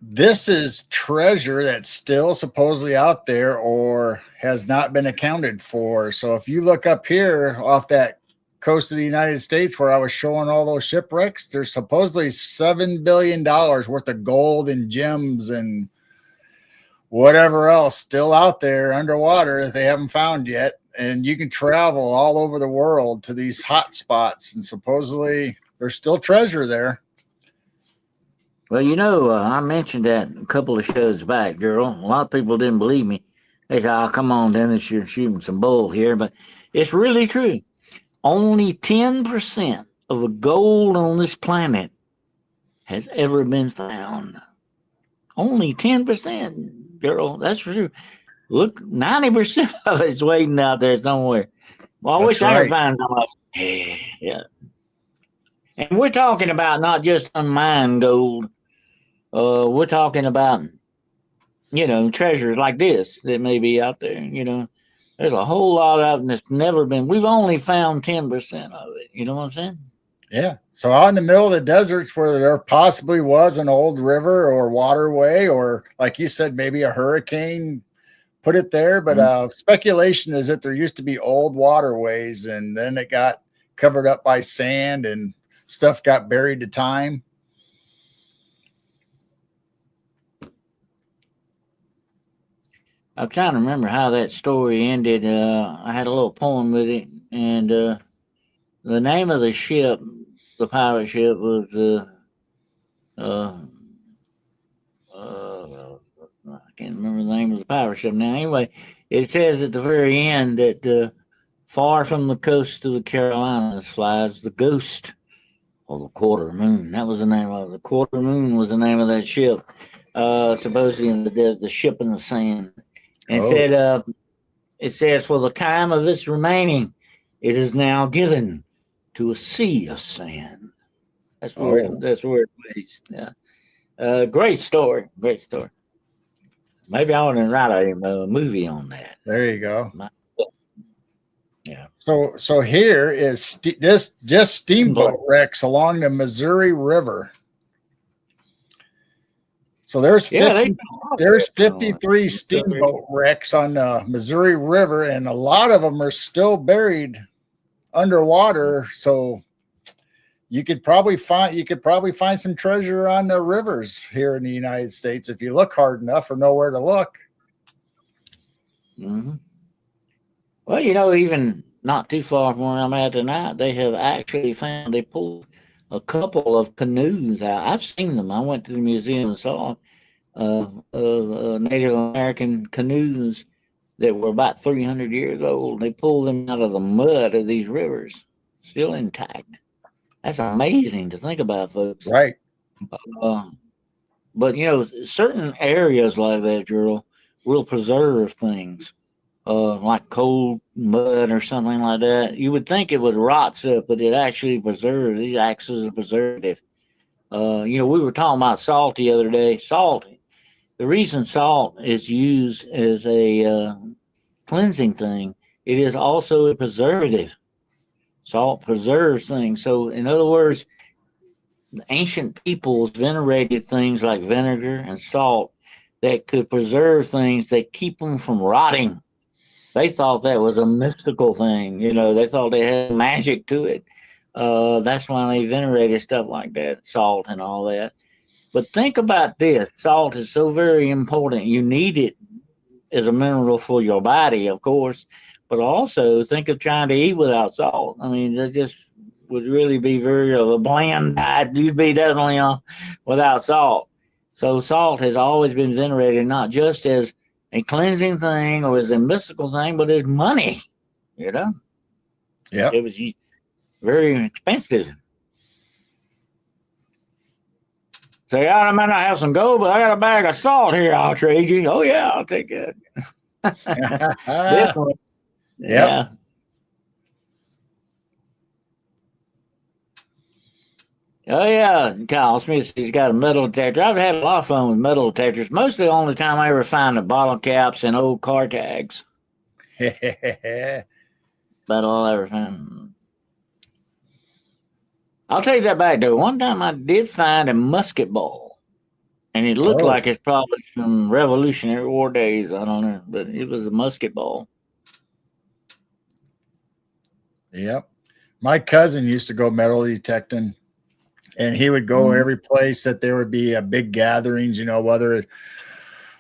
this is treasure that's still supposedly out there or has not been accounted for. So if you look up here off that coast of the United States where I was showing all those shipwrecks, there's supposedly $7 billion worth of gold and gems and whatever else still out there underwater that they haven't found yet. And you can travel all over the world to these hot spots, and supposedly there's still treasure there. Well, I mentioned that a couple of shows back, Gerald. A lot of people didn't believe me. They said, "Oh, come on, Dennis, you're shooting some bull here." But it's really true. Only 10% of the gold on this planet has ever been found. Only 10%, girl. That's true. Look, 90% of it's waiting out there somewhere. Well, I That's wish I could right. find some of it. Yeah. And we're talking about not just unmined gold. We're talking about, treasures like this that may be out there. There's a whole lot of them that's never been. We've only found 10% of it. You know what I'm saying? Yeah. So out in the middle of the deserts where there possibly was an old river or waterway, or like you said, maybe a hurricane put it there. But Mhm. speculation is that there used to be old waterways and then it got covered up by sand and stuff got buried to time. I'm trying to remember how that story ended. I had a little poem with it, and the name of the ship, the pirate ship, was uh, I can't remember the name of the pirate ship now. Anyway, it says at the very end that far from the coast of the Carolinas flies the ghost of the quarter moon. That was the name of it. The quarter moon was the name of that ship. Supposedly the ship in the sand. And Oh, it says, for the time of its remaining, it is now given to a sea of sand. oh, That's where it plays. Yeah. Great story. Great story. Maybe I want to write a movie on that. there you go. My, yeah. So here is just steamboat wrecks along the Missouri River. So Yeah, they there's on 53 steamboat wrecks on the Missouri River, and a lot of them are still buried underwater. So you could probably find some treasure on the rivers here in the United States if you look hard enough or know where to look. Mm-hmm. Well, even not too far from where I'm at tonight, they have actually found they pulled a couple of canoes out. I've seen them. I went to the museum and saw Native American canoes that were about 300 years old. They pulled them out of the mud of these rivers, still intact. That's amazing to think about, folks. Right. Uh, but certain areas like that, Gerald, will preserve things like cold mud or something like that. You would think it would rot up, but it actually preserves. These acts as a preservative. We were talking about salt the other day. Salt. The reason salt is used as a cleansing thing, it is also a preservative. Salt preserves things. So, in other words, ancient peoples venerated things like vinegar and salt that could preserve things that keep them from rotting. They thought that was a mystical thing. They thought they had magic to it. That's why they venerated stuff like that, salt and all that. But think about this: salt is so very important. You need it as a mineral for your body, of course, but also think of trying to eat without salt. I mean, that just would really be very of a bland diet. You'd be definitely on without salt. So salt has always been venerated not just as a cleansing thing or as a mystical thing, but as money. You know, Yep. it was very expensive. So yeah, I might not have some gold, but I got a bag of salt here. I'll trade you. Oh yeah, I'll take it. Definitely. Yep. Yeah. Oh yeah, Kyle Smith. He's got a metal detector. I've had a lot of fun with metal detectors. Mostly the only time I ever find the bottle caps and old car tags. About all I ever found. I'll take that back though. One time I did find a musket ball, and it looked Oh, like it's probably from Revolutionary War days. I don't know, but it was a musket ball. yep. My cousin used to go metal detecting, and he would go Mm-hmm. every place that there would be a big gatherings.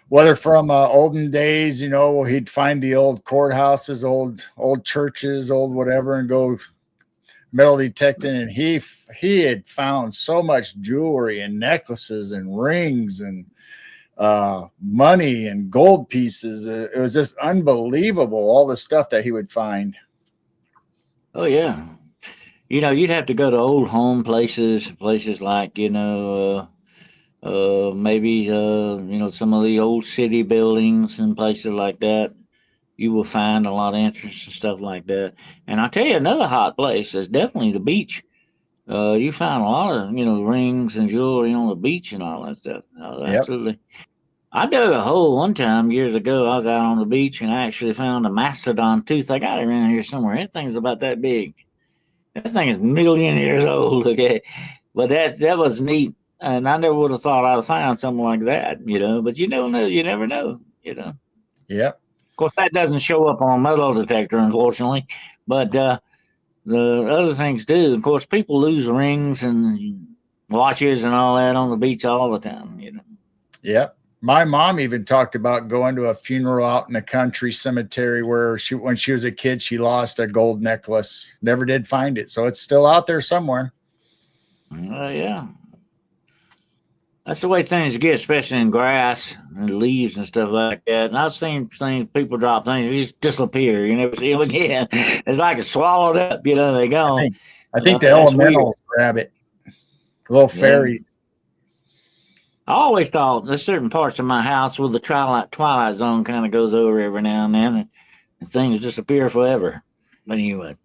Whether from olden days, he'd find the old courthouses, old churches, old whatever, and go metal detecting. And he had found so much jewelry and necklaces and rings and money and gold pieces. It was just unbelievable, all the stuff that he would find. Oh yeah. You'd have to go to old home places like, maybe, some of the old city buildings and places like that. You will find a lot of interest and stuff like that. And I'll tell you another hot place is definitely the beach. You find a lot of, rings and jewelry on the beach and all that stuff. Yep. Absolutely. I dug a hole one time years ago. I was out on the beach and I actually found a mastodon tooth. I got it around here somewhere. That thing's about that big. That thing is a million years old. Okay, but that was neat, and I never would have thought I'd have found something like that. But you don't know. You never know. Of Yep. course, that doesn't show up on a metal detector, unfortunately. But the other things do. Of course, people lose rings and watches and all that on the beach all the time. Yep. My mom even talked about going to a funeral out in a country cemetery where when she was a kid, she lost a gold necklace. Never did find it. So it's still out there somewhere. Yeah. That's the way things get, especially in grass and leaves and stuff like that. And I've seen things, people drop things, they just disappear. You never see them again. It's like it's swallowed up, they're I gone. think I think the That's weird. elementals grab it. Little Yeah. fairies. I always thought there's certain parts of my house where the twilight zone kind of goes over every now and then, and things disappear forever. But anyway.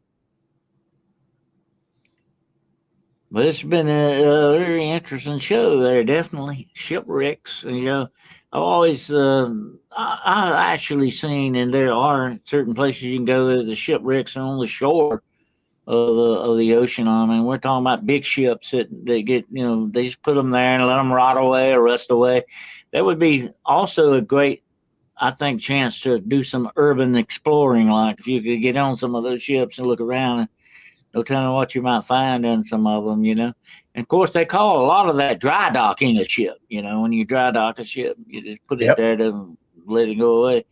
But it's been a very interesting show there, definitely. Shipwrecks. I've always, I've actually seen, and there are certain places you can go there, the shipwrecks are on the shore of the ocean. I mean, we're talking about big ships that they get, they just put them there and let them rot away or rust away. That would be also a great, I think, chance to do some urban exploring. Like if you could get on some of those ships and look around, no telling what you might find in some of them. And of course, they call a lot of that dry docking a ship. When you dry dock a ship, you just put it Yep. there to let it go away.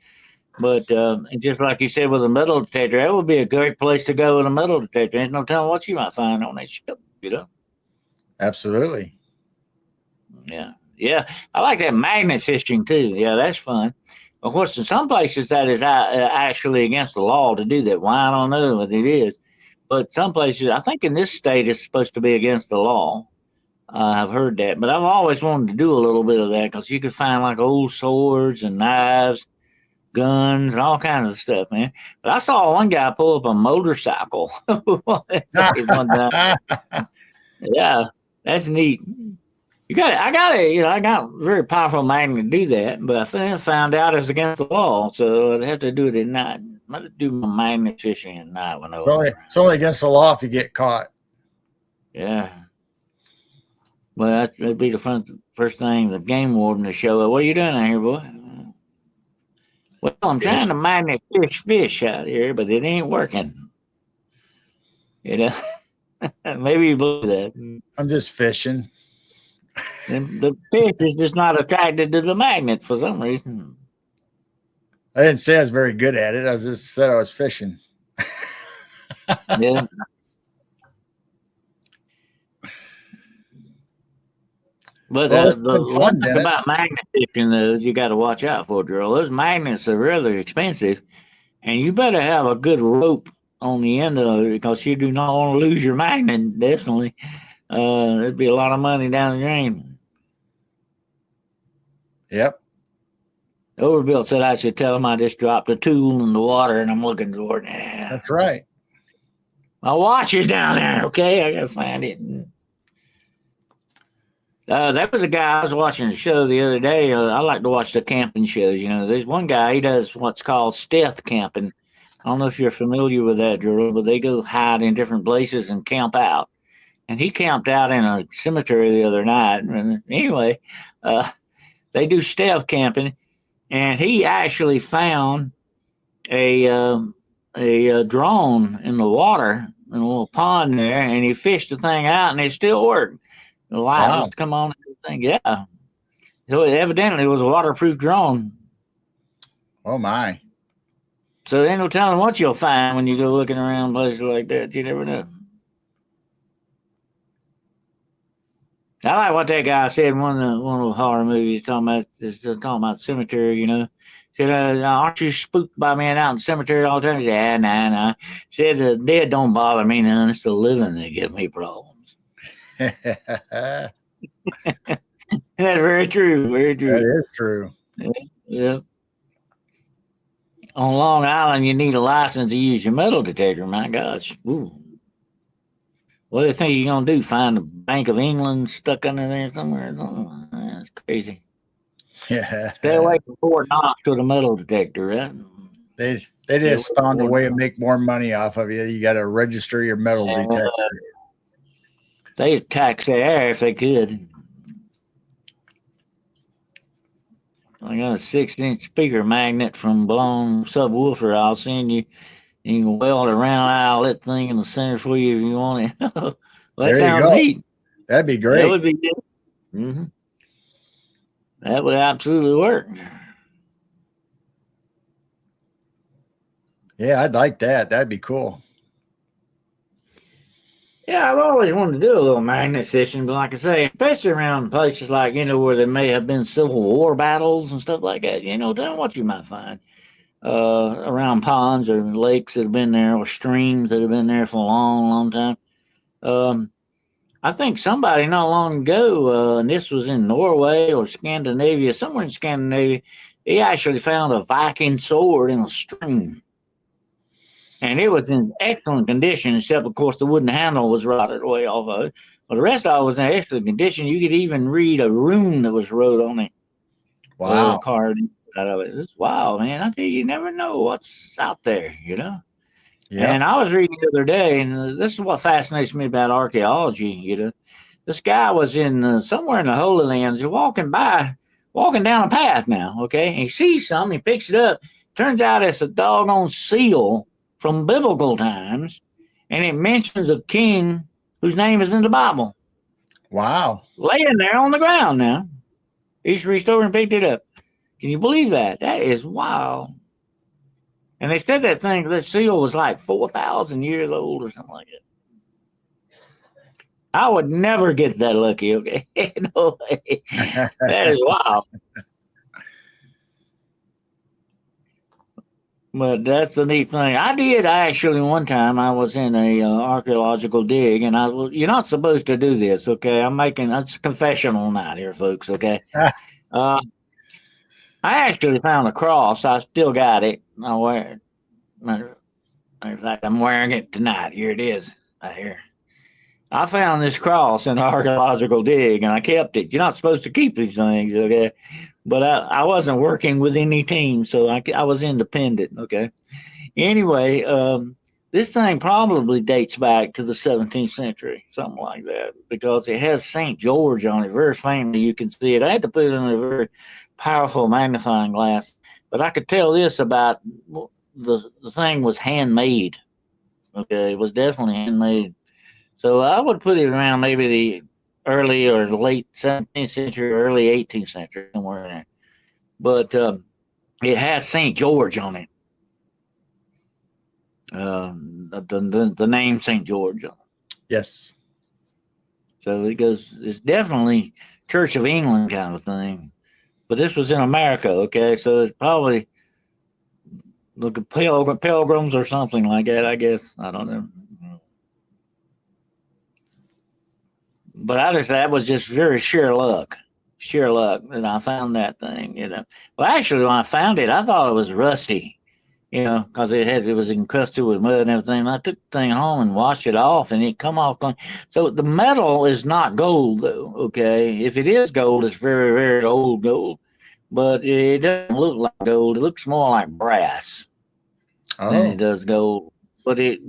But and just like you said with a metal detector, that would be a great place to go with a metal detector. There's no telling what you might find on that ship. Absolutely. Yeah. Yeah. I like that magnet fishing too. Yeah, that's fun. Of course, in some places that is actually against the law to do that. Why, I don't know, but it is. But some places, I think in this state, it's supposed to be against the law. I've heard that, but I've always wanted to do a little bit of that because you could find like old swords and knives, guns, and all kinds of stuff, man. But I saw one guy pull up a motorcycle one time. Yeah, that's neat. I got a very powerful magnet to do that, but I found out it's against the law, so I'd have to do it at night. I'd do my magnet fishing at night when I walk around. It's only against the law if you get caught. Yeah. Well, that'd be the first thing the game warden to show up. What are you doing out here, boy? Well, I'm Fish. trying to magnet fish out here, but it ain't working. You know, maybe you believe that. I'm just fishing. And the fish is just not attracted to the magnet for some reason. I didn't say I was very good at it. I just said I was fishing. Yeah. But Well, it's the been one fun, thing Dennis. about magnet fishing, though, is you got to watch out for, Drill. Those magnets are rather expensive, and you better have a good rope on the end of it because you do not want to lose your magnet, definitely. There'd be a lot of money down the drain. Yep. Overbill said I should tell him I just dropped a tool in the water and I'm looking for it. That's right. My watch is down there. Okay, I gotta find it. That was a guy I was watching a show the other day. I like to watch the camping shows. There's one guy, he does what's called stealth camping. I don't know if you're familiar with that, Drew, but they go hide in different places and camp out. And he camped out in a cemetery the other night. And anyway, they do stealth camping, and he actually found a drone in the water in a little pond there, and he fished the thing out, and it still worked. The light was Wow. to come on and everything. Yeah. So it evidently was a waterproof drone. Oh my. So there ain't no telling what you'll find when you go looking around places like that. You never know. I like what that guy said in one of the horror movies talking about cemetery, Said, aren't you spooked by being out in the cemetery all the time? Yeah, nah. Said the dead don't bother me none. It's the living that give me problems. That And that's very true. Very true. is true. Yeah. On Long Island, you need a license to use your metal detector. My gosh. Ooh. What do you think you're gonna do? Find the Bank of England stuck under there somewhere? Or something? That's crazy. Stay Yeah. away from Fort Knox with a metal detector, right? They Stay away just from found a Fort way to Knox. make more money off of you. You got to register your metal detector. They'd tax the air if they could. I got a 6-inch speaker magnet from blown subwoofer. I'll send you. You can weld a round outlet thing in the center for you if you want it. Well, that There you sounds go. neat. That'd be That great. would be good. Hmm. That would absolutely work. Yeah, I'd like that. That'd be cool. Yeah, I've always wanted to do a little magnet session, but like I say, especially around places like, where there may have been Civil War battles and stuff like that, tell me what you might find. Around ponds or lakes that have been there or streams that have been there for a long, long time. Um, I think somebody not long ago, and this was in Norway or Scandinavia, somewhere in Scandinavia, he actually found a Viking sword in a stream. And it was in excellent condition, except, of course, the wooden handle was rotted away off of it. But the rest of it was in excellent condition. You could even read a rune that was wrote on it, Wow. carved out of it. It's wild, man. I tell you, you never know what's out there. Yep. And I was reading the other day, and this is what fascinates me about archaeology. This guy was in somewhere in the Holy Lands, walking down a path now, okay? And he sees something, he picks it up. Turns out it's a doggone seal from biblical times, and it mentions a king whose name is in the Bible, Wow. laying there on the ground now. He's reached over and picked it up. Can you believe that? That is wild. And they said that seal was like 4,000 years old or something like that. I would never get that lucky, okay? No way. That is wild. But that's the neat thing. I actually one time I was in a archaeological dig, and you're not supposed to do this, okay? That's confessional night here, folks, okay? Uh, I actually found a cross. I still got it. I wear it. Matter of fact, I'm wearing it tonight. Here it is, right here. I found this cross in an archaeological dig, and I kept it. You're not supposed to keep these things, okay? But I wasn't working with any team, so I was independent, okay? Anyway, this thing probably dates back to the 17th century, something like that, because it has St. George on it, very faintly. You can see it. I had to put it in a very powerful magnifying glass, but I could tell this about the thing was handmade. Okay, it was definitely handmade. So I would put it around maybe the early or late 17th century, early 18th century, somewhere in there. But it has St. George on it. The name St. George. Yes. So it's definitely Church of England kind of thing. But this was in America, okay? So it's probably look at pilgrims or something like that, I guess. I don't know. But that was just very sheer luck. Sheer luck that I found that thing. Well, actually, when I found it, I thought it was rusty. Because it was encrusted with mud and everything. I took the thing home and washed it off, and it come off clean. So the metal is not gold, though. Okay, if it is gold, it's very, very old gold, but it doesn't look like gold. It looks more like brass than it Oh, does gold. But it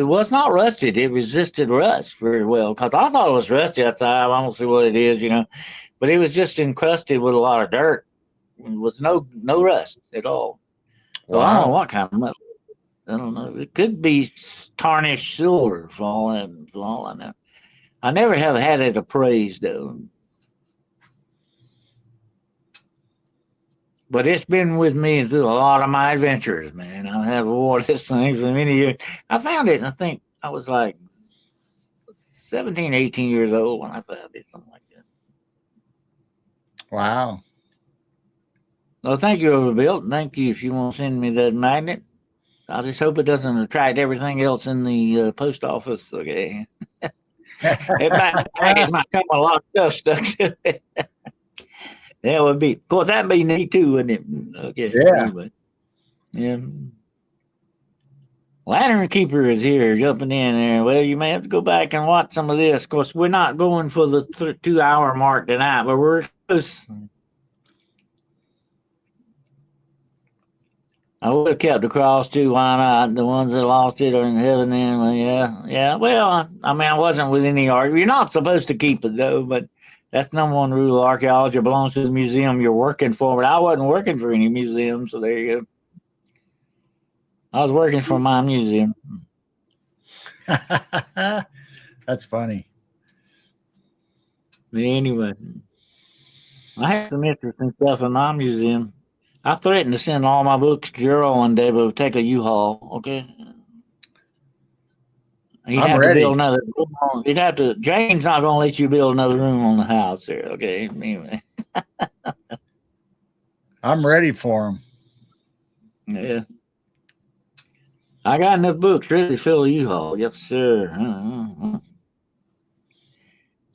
was not rusted. It resisted rust very well. Because I thought it was rusty outside. I don't see what it is. But it was just encrusted with a lot of dirt. With no rust at all. So I don't know wow. what kind of metal. I don't know. It could be tarnished silver for all I know. I never have had it appraised though. But it's been with me through a lot of my adventures, man. I have worn this thing for many years. I found it, I think I was like 17, 18 years old when I found it, something like that. Wow. Well, thank you, Overbuilt. Thank you. If you want to send me that magnet, I just hope it doesn't attract everything else in the post office. Okay. It might come a lot of stuff stuck to it. That would be, of course, that'd be neat too, wouldn't it? Okay. Yeah. Anyway. Yeah. Lantern Keeper is here jumping in there. Well, you may have to go back and watch some of this. Of course, we're not going for the 2 hour mark tonight, but we're close. I would have kept the cross too. Why not? The ones that lost it are in heaven then. Well, yeah, yeah. Well, I mean, I wasn't with any art. You're not supposed to keep it though, but that's number one rule of archaeology. It belongs to the museum you're working for. But I wasn't working for any museum, so there you go. I was working for my museum. That's funny. But anyway, I had some interesting stuff in my museum. I threatened to send all my books to Gerald one day, but it would take a U-Haul. Okay. He'd I'm have to build ready. another room. He'd have to. Jane's not going to let you build another room on the house there. Okay. Anyway. I'm ready for him. Yeah. I got enough books ready to fill a U-Haul. Yes, sir.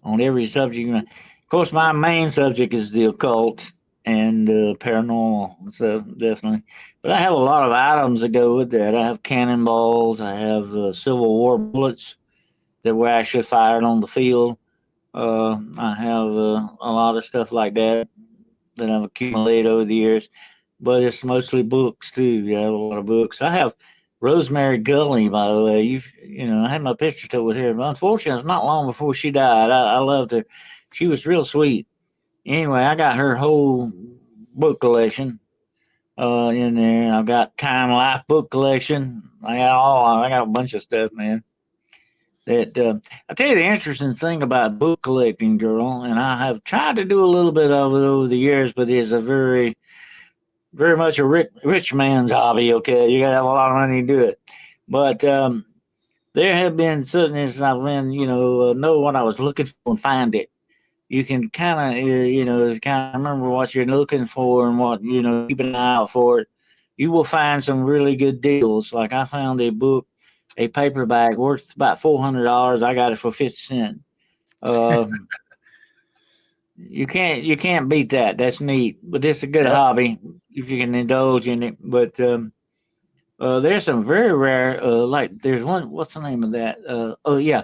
On every subject. Of course, my main subject is the occult and paranormal. So definitely. But I have a lot of items that go with that. I have cannonballs. I have Civil War bullets that were actually fired on the field. I have a lot of stuff like that that I've accumulated over the years, but it's mostly books too. Yeah, I have a lot of books. I have Rosemary Gully, by the way. I had my picture took with her. But unfortunately, it's not long before she died. I loved her. She was real sweet. Anyway, I got her whole book collection in there. I've got Time Life book collection. I got a bunch of stuff, man. That I tell you the interesting thing about book collecting, girl, and I have tried to do a little bit of it over the years, but it's a very much a rich man's hobby. Okay, you got to have a lot of money to do it. But there have been certain instances I've been, know what I was looking for and find it. You can kind of, kind of remember what you're looking for and what, keep an eye out for it. You will find some really good deals. Like I found a book, a paperback worth about $400. I got it for 50 cents. Uh, you can't beat that. That's neat. But it's a good Yep. hobby if you can indulge in it. But there's some very rare, like there's one. What's the name of that? Oh yeah,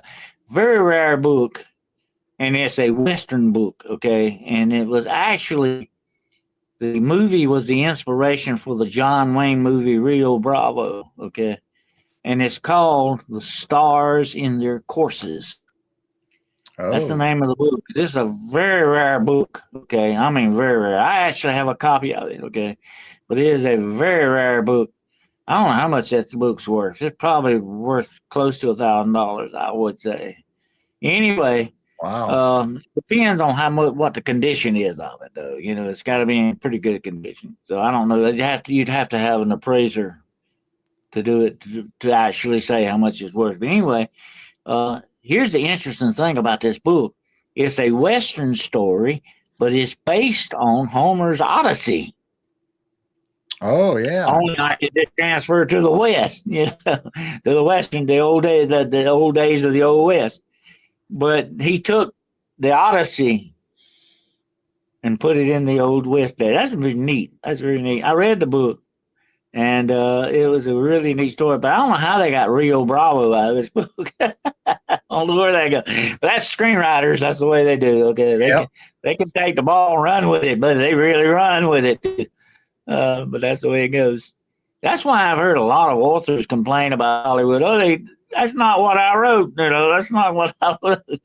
very rare book, and it's a Western book. Okay, and it was actually the movie was the inspiration for the John Wayne movie Rio Bravo. Okay, and it's called The Stars in Their Courses. That's the Oh, name of the book. This is a very rare book. Okay, I mean very rare. I actually have a copy of it. Okay, but it is a very rare book. I don't know how much that book's worth. It's probably worth close to $1,000, I would say. Anyway, wow. depends on how much what the condition is of it, though. It's got to be in pretty good condition. So I don't know. You'd have to have an appraiser to do it to actually say how much it's worth. But anyway, here's the interesting thing about this book. It's a Western story, but it's based on Homer's Odyssey. Oh, yeah. Only I could just transfer to the West, to the Western, the old days of the Old West. But he took the Odyssey and put it in the Old West there. That's really neat. That's really neat. I read the book, and it was a really neat story. But I don't know how they got Rio Bravo out of this book. I don't know where they go. But that's screenwriters. That's the way they do. Okay, Yep. they can take the ball and run with it, but they really run with it. But that's the way it goes. That's why I've heard a lot of authors complain about Hollywood. Oh, that's not what I wrote. That's not what I wrote.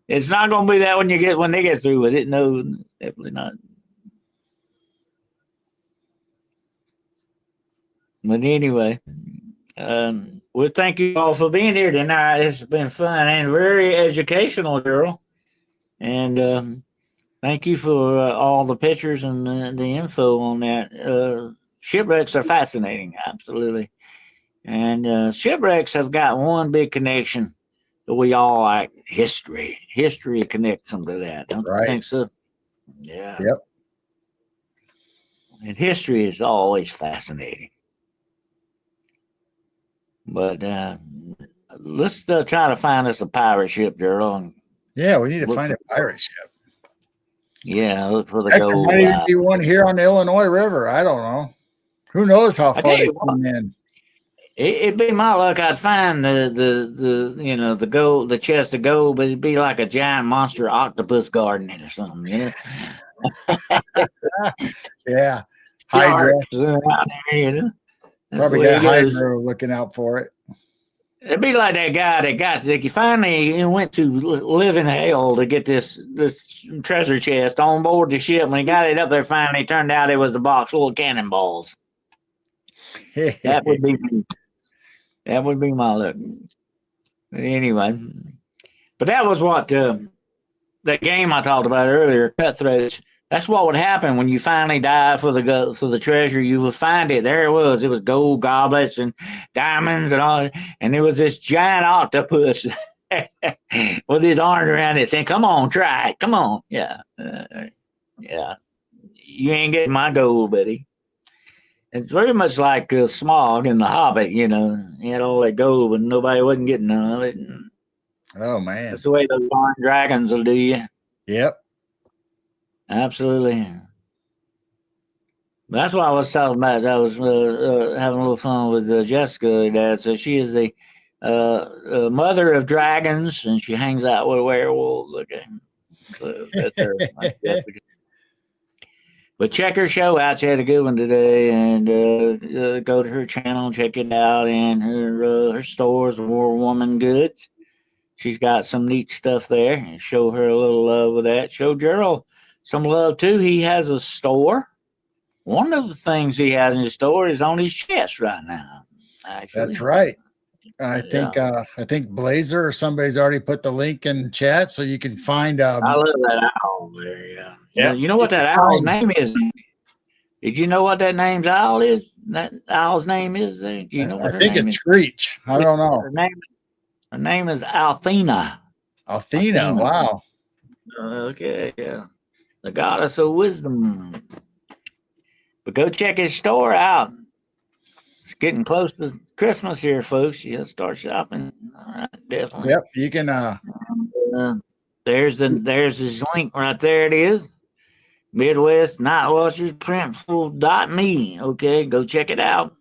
It's not going to be that when they get through with it. No, definitely not. But anyway, well, thank you all for being here tonight. It's been fun and very educational, girl. And thank you for all the pictures and the info on that. Shipwrecks are fascinating, absolutely. And shipwrecks have got one big connection we all like history. History connects them to that, don't you Right. think so? Yeah. Yep. And history is always fascinating. But let's try to find us a pirate ship, Gerald. And Yeah, we need to look find for a pirate ship. look for the Heck, there gold. might even be one here on the Illinois River. I don't know. Who knows how I tell far they you what, come in? it'd be my luck. I'd find the the gold, the chest of gold, but it'd be like a giant monster octopus garden or something. Yeah. Hydra. Sharks out there. That's the Probably way got it goes. Hydra looking out for it. It'd be like that guy that got sick. He finally went to live in hell to get this treasure chest on board the ship. When he got it up there, finally it turned out it was a box full of cannonballs. That would be me. That would be my luck. But anyway, but that was what that game I talked about earlier, Cutthroats. That's what would happen when you finally dive for the treasure. You would find it. There it was. It was gold goblets and diamonds and all. And there was this giant octopus with his arms around it, saying, "Come on, try it. Come on, yeah, yeah. You ain't getting my gold, buddy." It's very much like Smog in The Hobbit. He had all that gold, but nobody wasn't getting none of it. And Oh man. that's the way those darn dragons will do you. Yep. Absolutely. That's what I was talking about. I was having a little fun with Jessica, Dad. So she is the mother of dragons, and she hangs out with werewolves. Okay, so that's her. That's Jessica. But check her show out. She had a good one today, and go to her channel, check it out, and her stores, War Woman Goods. She's got some neat stuff there. And show her a little love with that. Show Gerald some love too. He has a store. One of the things he has in his store is on his chest right now. Actually, That's right. yeah, I think Blazer or somebody's already put the link in chat so you can find I love that owl there. Yeah, yep, you know you what can that owl's find name is? Did you know what that name's owl is? That owl's name is? Do you know I what her think name it's is? Screech. I don't know. Her name is Althena. Athena. Althena. Wow. Okay, yeah, the goddess of wisdom. But go check his store out. It's getting close to Christmas here, folks. You start shopping. All right, definitely. Yep. You can Uh, there's his link right there. It is Midwest Night Watchers Printful.me. Okay, go check it out.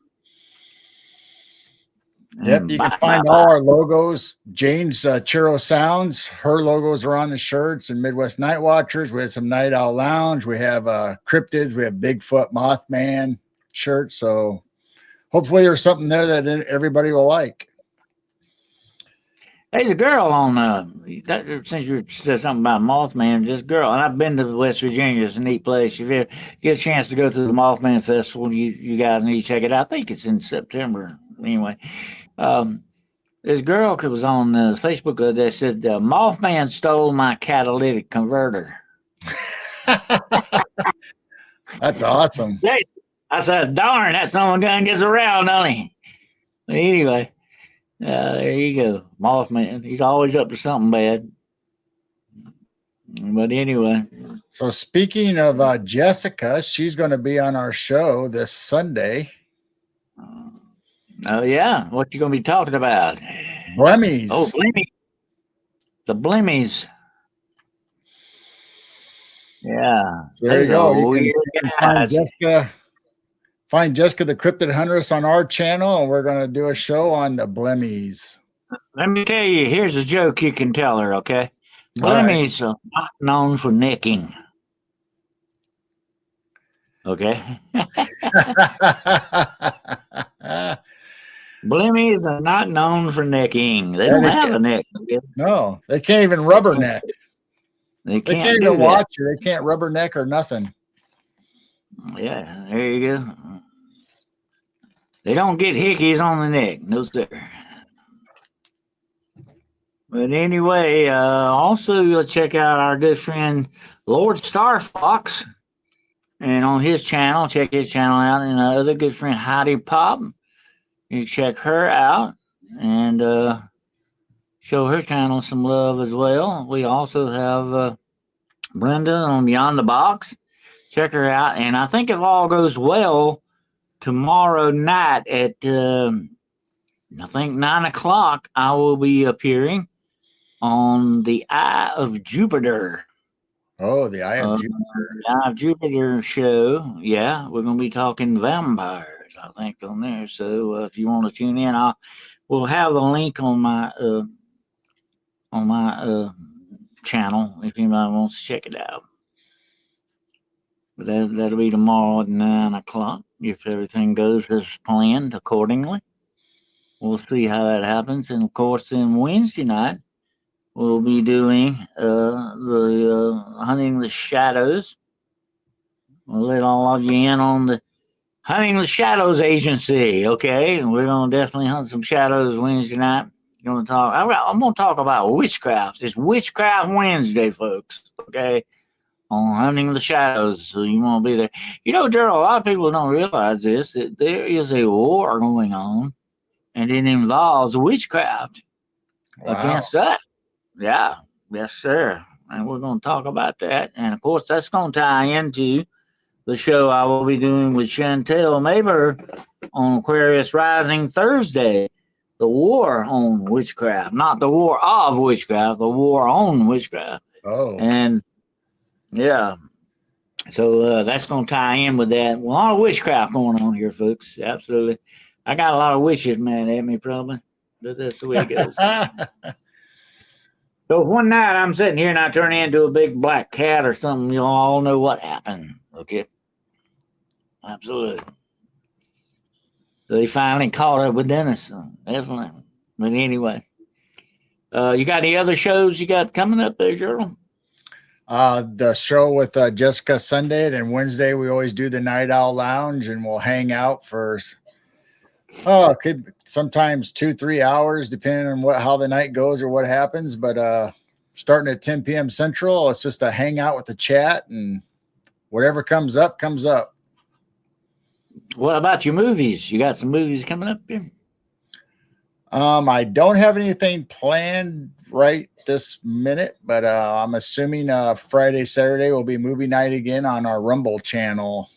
Yep, And you can bye, bye, find all bye. our logos. Jane's Churro Sounds, her logos are on the shirts. And Midwest Night Watchers, we have some Night Owl Lounge. We have cryptids. We have Bigfoot, Mothman shirts. So hopefully there's something there that everybody will like. Hey, the girl on since you said something about Mothman, this girl, and I've been to West Virginia. It's a neat place. If you get a chance to go to the Mothman Festival, you guys need to check it out. I think it's in September. Anyway, this girl was on Facebook that said Mothman stole my catalytic converter. That's awesome. I said, darn, that son of a gun gets around, don't he? But anyway, there you go. Mothman. He's always up to something bad. But anyway. So speaking of Jessica, she's going to be on our show this Sunday. Oh, yeah. What you going to be talking about? Blemmies. Oh, Blemmies. The Blemmies. Yeah. So there you go. You can find Jessica the Cryptid Huntress on our channel, and we're going to do a show on the Blemmies. Let me tell you, here's a joke you can tell her, okay? All right. Blemmies are not known for necking. Okay? Blemmies are not known for necking. They don't have a neck. Okay? No, they can't even rubberneck. They They can't can't do even that. watch you. They can't rubberneck or nothing. Yeah, there you go. They don't get hickeys on the neck. No, sir. But anyway, also you'll check out our good friend Lord Starfox. And on his channel, check his channel out. And our other good friend Heidi Pop. You check her out. And show her channel some love as well. We also have Brenda on Beyond the Box. Check her out. And I think if all goes well, tomorrow night at I think 9 o'clock, I will be appearing on the Eye of Jupiter. Oh, the Eye of Jupiter. The Eye of Jupiter show. Yeah, we're gonna be talking vampires, I think, on there. So if you want to tune in, we'll have the link on my channel if anybody wants to check it out. But that'll be tomorrow at 9 o'clock if everything goes as planned accordingly. We'll see how that happens, and of course, then Wednesday night we'll be doing the hunting the shadows. We'll let all of you in on the hunting the shadows agency. Okay, we're gonna definitely hunt some shadows Wednesday night. I'm gonna talk about witchcraft. It's Witchcraft Wednesday, folks. Okay, on hunting the shadows. So you want to be there. You know, Gerald, a lot of people don't realize this, that there is a war going on, and it involves witchcraft against us. Yeah, yes, sir. And we're going to talk about that. And of course, that's going to tie into the show I will be doing with Chantel Maber on Aquarius Rising Thursday. The war on witchcraft, not the war of witchcraft, the war on witchcraft. Oh. And yeah, so that's going to tie in with that. A lot of witchcraft going on here, folks. Absolutely. I got a lot of witches mad at me, probably. But that's the way it goes. So one night I'm sitting here and I turn into a big black cat or something. You all know what happened. Okay. Absolutely. So they finally caught up with Dennis. So definitely. But anyway, you got any other shows you got coming up there, Gerald? The show with Jessica Sunday. Then Wednesday we always do the Night Owl Lounge, and we'll hang out for could sometimes 2-3 hours depending on how the night goes or what happens. But starting at 10 p.m. Central, it's just a hangout with the chat, and whatever comes up comes up. What about your movies? You got some movies coming up here? I don't have anything planned right this minute, but I'm assuming Friday, Saturday will be movie night again on our Rumble channel.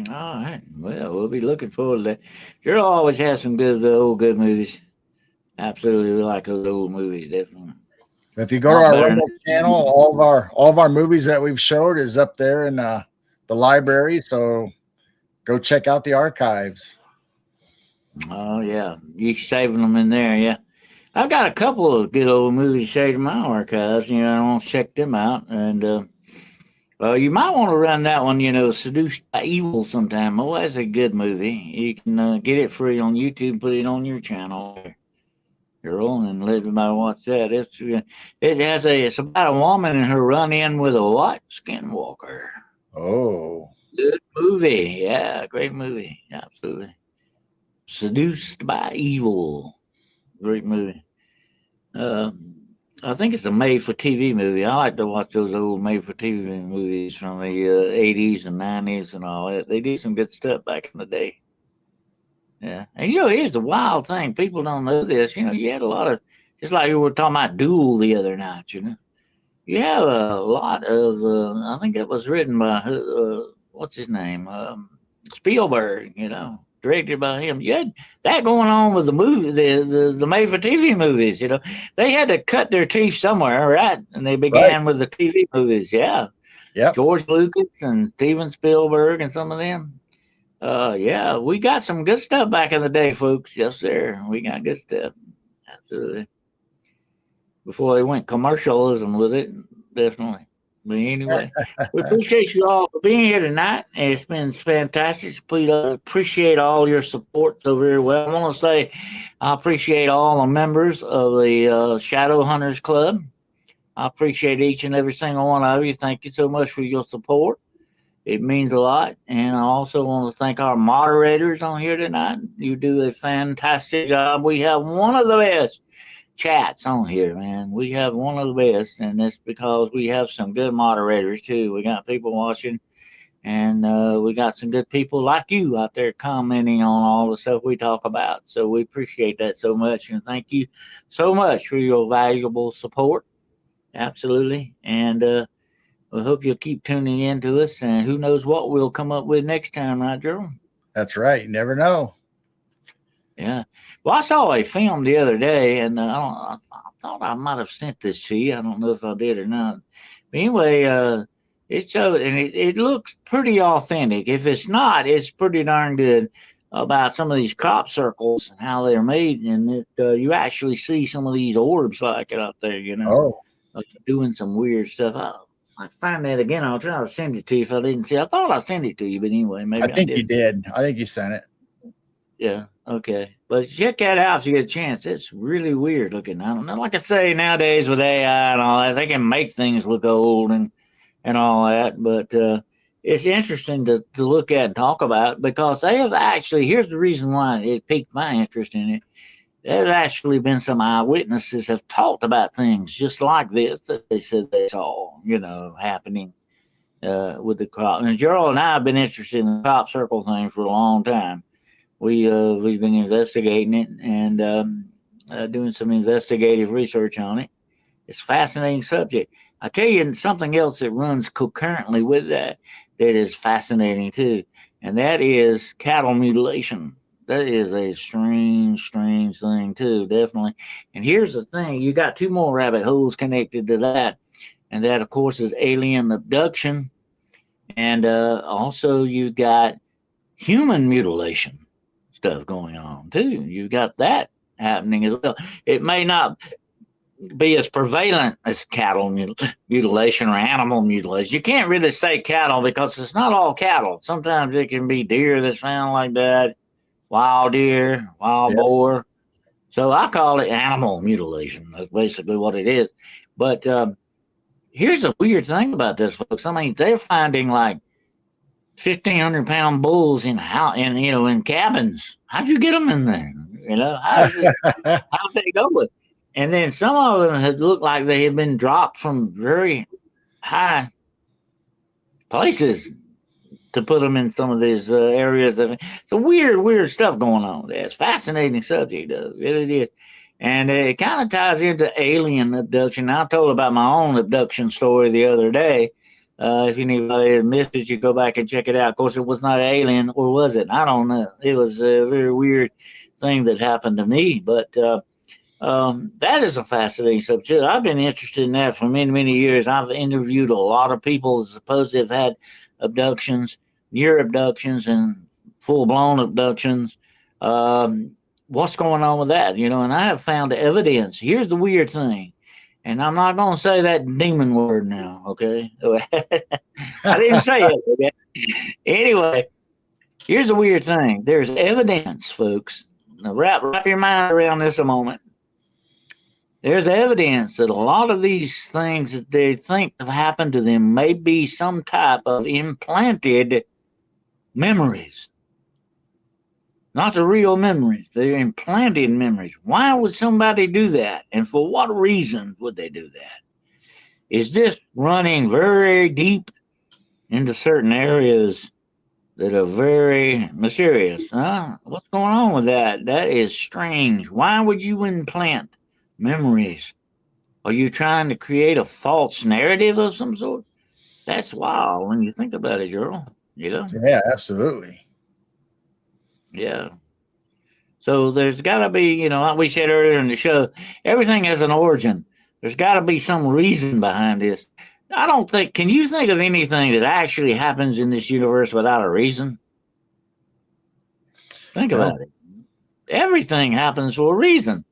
All right. Well, we'll be looking forward to that. Gerald always has some good movies. Absolutely, we like those old movies, definitely. If you go to our Rumble channel, all of our movies that we've showed is up there in the library. So go check out the archives. Oh yeah, you saving them in there, yeah. I've got a couple of good old movies saved in my archives. You know, I want to check them out, and you might want to run that one. You know, Seduced by Evil sometime. Oh, that's a good movie. You can get it free on YouTube. Put it on your channel, Gerald, and let everybody watch that. It's about a woman and her run in with a what? Skinwalker. Oh, good movie. Yeah, great movie. Absolutely. Seduced by Evil. Great movie. I think it's a made-for-TV movie. I like to watch those old made-for-TV movies from the 80s and 90s and all that. They did some good stuff back in the day. Yeah. And, here's the wild thing. People don't know this. You had a lot of, just like we were talking about Duel the other night, You have a lot of, I think it was written by, what's his name? Spielberg, directed by him. You had that going on with the movie, the made-for-TV movies. They had to cut their teeth somewhere, right? And they began with the TV movies. Yeah, George Lucas and Steven Spielberg and some of them. Yeah, we got some good stuff back in the day, folks. Yes, sir. We got good stuff. Absolutely. Before they went commercialism with it, definitely. But anyway, we appreciate you all for being here tonight. It's been fantastic. Please appreciate all your support so very well. I want to say I appreciate all the members of the Shadow Hunters Club. I appreciate each and every single one of you. Thank you so much for your support. It means a lot. And I also want to thank our moderators on here tonight. You do a fantastic job. We have one of the best chats on here, man. We have one of the best, and it's because we have some good moderators too. We got people watching And we got some good people like you out there commenting on all the stuff we talk about. So we appreciate that so much. And thank you so much for your valuable support. Absolutely. And we hope you'll keep tuning in to us. And who knows what we'll come up with next time, right, Gerald? That's right. You never know. Yeah. Well, I saw a film the other day, and I thought I might have sent this to you. I don't know if I did or not. But anyway, it showed, and it looks pretty authentic. If it's not, it's pretty darn good about some of these crop circles and how they're made, and you actually see some of these orbs like it out there, Oh, doing some weird stuff. I find that again. I'll try to send it to you if I didn't see. I thought I sent it to you, but anyway, I maybe I think you didn't. did. I think you sent it. Yeah. Okay. But check that out if you get a chance. It's really weird looking. I don't know. Like I say, nowadays with AI and all that, they can make things look old and all that. But it's interesting to look at and talk about because they have actually, here's the reason why it piqued my interest in it. There's actually been some eyewitnesses have talked about things just like this that they said they saw, happening with the crop. And Gerald and I have been interested in the crop circle thing for a long time. We've been investigating it and doing some investigative research on it. It's a fascinating subject. I tell you something else that runs concurrently with that is fascinating too, and that is cattle mutilation. That is a strange, strange thing too, definitely. And here's the thing: you got two more rabbit holes connected to that, and that of course is alien abduction, and also you got human mutilation stuff going on too. You've got that happening as well. It may not be as prevalent as cattle mutilation or animal mutilation. You can't really say cattle because it's not all cattle. Sometimes it can be deer that's found like that, wild deer, wild Yep. boar. So I call it animal mutilation. That's basically what it is. But here's a weird thing about this, folks. I mean, they're finding like 1,500-pound bulls in cabins. How'd you get them in there? How'd they go with? And then some of them had looked like they had been dropped from very high places to put them in some of these areas. So weird stuff going on there. It's a fascinating subject, it really is. And it kind of ties into alien abduction. I told about my own abduction story the other day. If anybody missed it, you go back and check it out. Of course, it was not alien, or was it? I don't know. It was a very weird thing that happened to me, but that is a fascinating subject. I've been interested in that for many, many years. I've interviewed a lot of people who supposedly have had abductions, near abductions, and full blown abductions. What's going on with that? And I have found evidence. Here's the weird thing, and I'm not going to say that demon word now, okay? I didn't say it, okay? Anyway, here's the weird thing. There's evidence, folks. Now wrap your mind around this a moment. There's evidence that a lot of these things that they think have happened to them may be some type of implanted memories. Not the real memories, they're implanted memories. Why would somebody do that? And for what reason would they do that? Is this running very deep into certain areas that are very mysterious? Huh? What's going on with that? That is strange. Why would you implant memories? Are you trying to create a false narrative of some sort? That's wild when you think about it, Gerald. Yeah, absolutely. Yeah. So there's got to be, like we said earlier in the show, everything has an origin. There's got to be some reason behind this. I don't think, can you think of anything that actually happens in this universe without a reason? Think Nope. about it. Everything happens for a reason.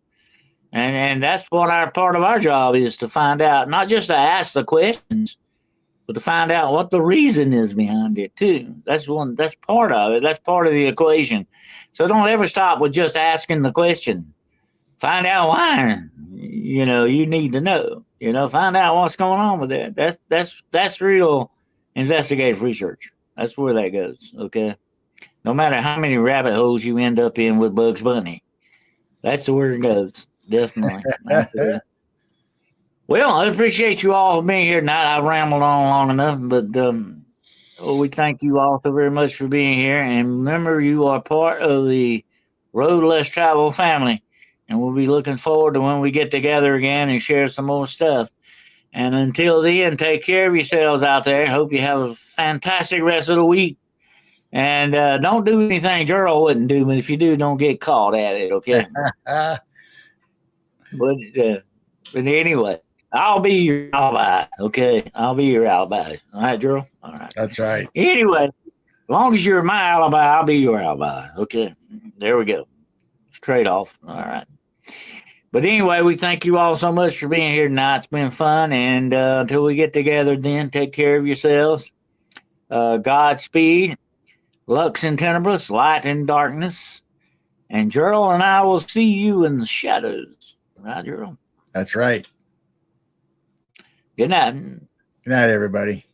And that's what our part of our job is to find out, not just to ask the questions, but to find out what the reason is behind it too. That's part of it. That's part of the equation. So don't ever stop with just asking the question. Find out why. You need to know. Find out what's going on with that. That's real investigative research. That's where that goes. Okay. No matter how many rabbit holes you end up in with Bugs Bunny, that's where it goes. Definitely. Absolutely. Well, I appreciate you all being here tonight. I've rambled on long enough, but Well, we thank you all so very much for being here. And remember, you are part of the Road Less Travel family. And we'll be looking forward to when we get together again and share some more stuff. And until then, take care of yourselves out there. Hope you have a fantastic rest of the week. And don't do anything Gerald wouldn't do, but if you do, don't get caught at it, okay? But, uh, but anyway, I'll be your alibi, okay? I'll be your alibi. All right, Gerald? All right. That's right. Anyway, as long as you're my alibi, I'll be your alibi, okay? There we go. It's trade off. All right. But anyway, we thank you all so much for being here tonight. It's been fun. And until we get together, then take care of yourselves. Godspeed. Lux in Tenebris, light in darkness. And Gerald and I will see you in the shadows. Right, Gerald? That's right. Good night. Good night, everybody.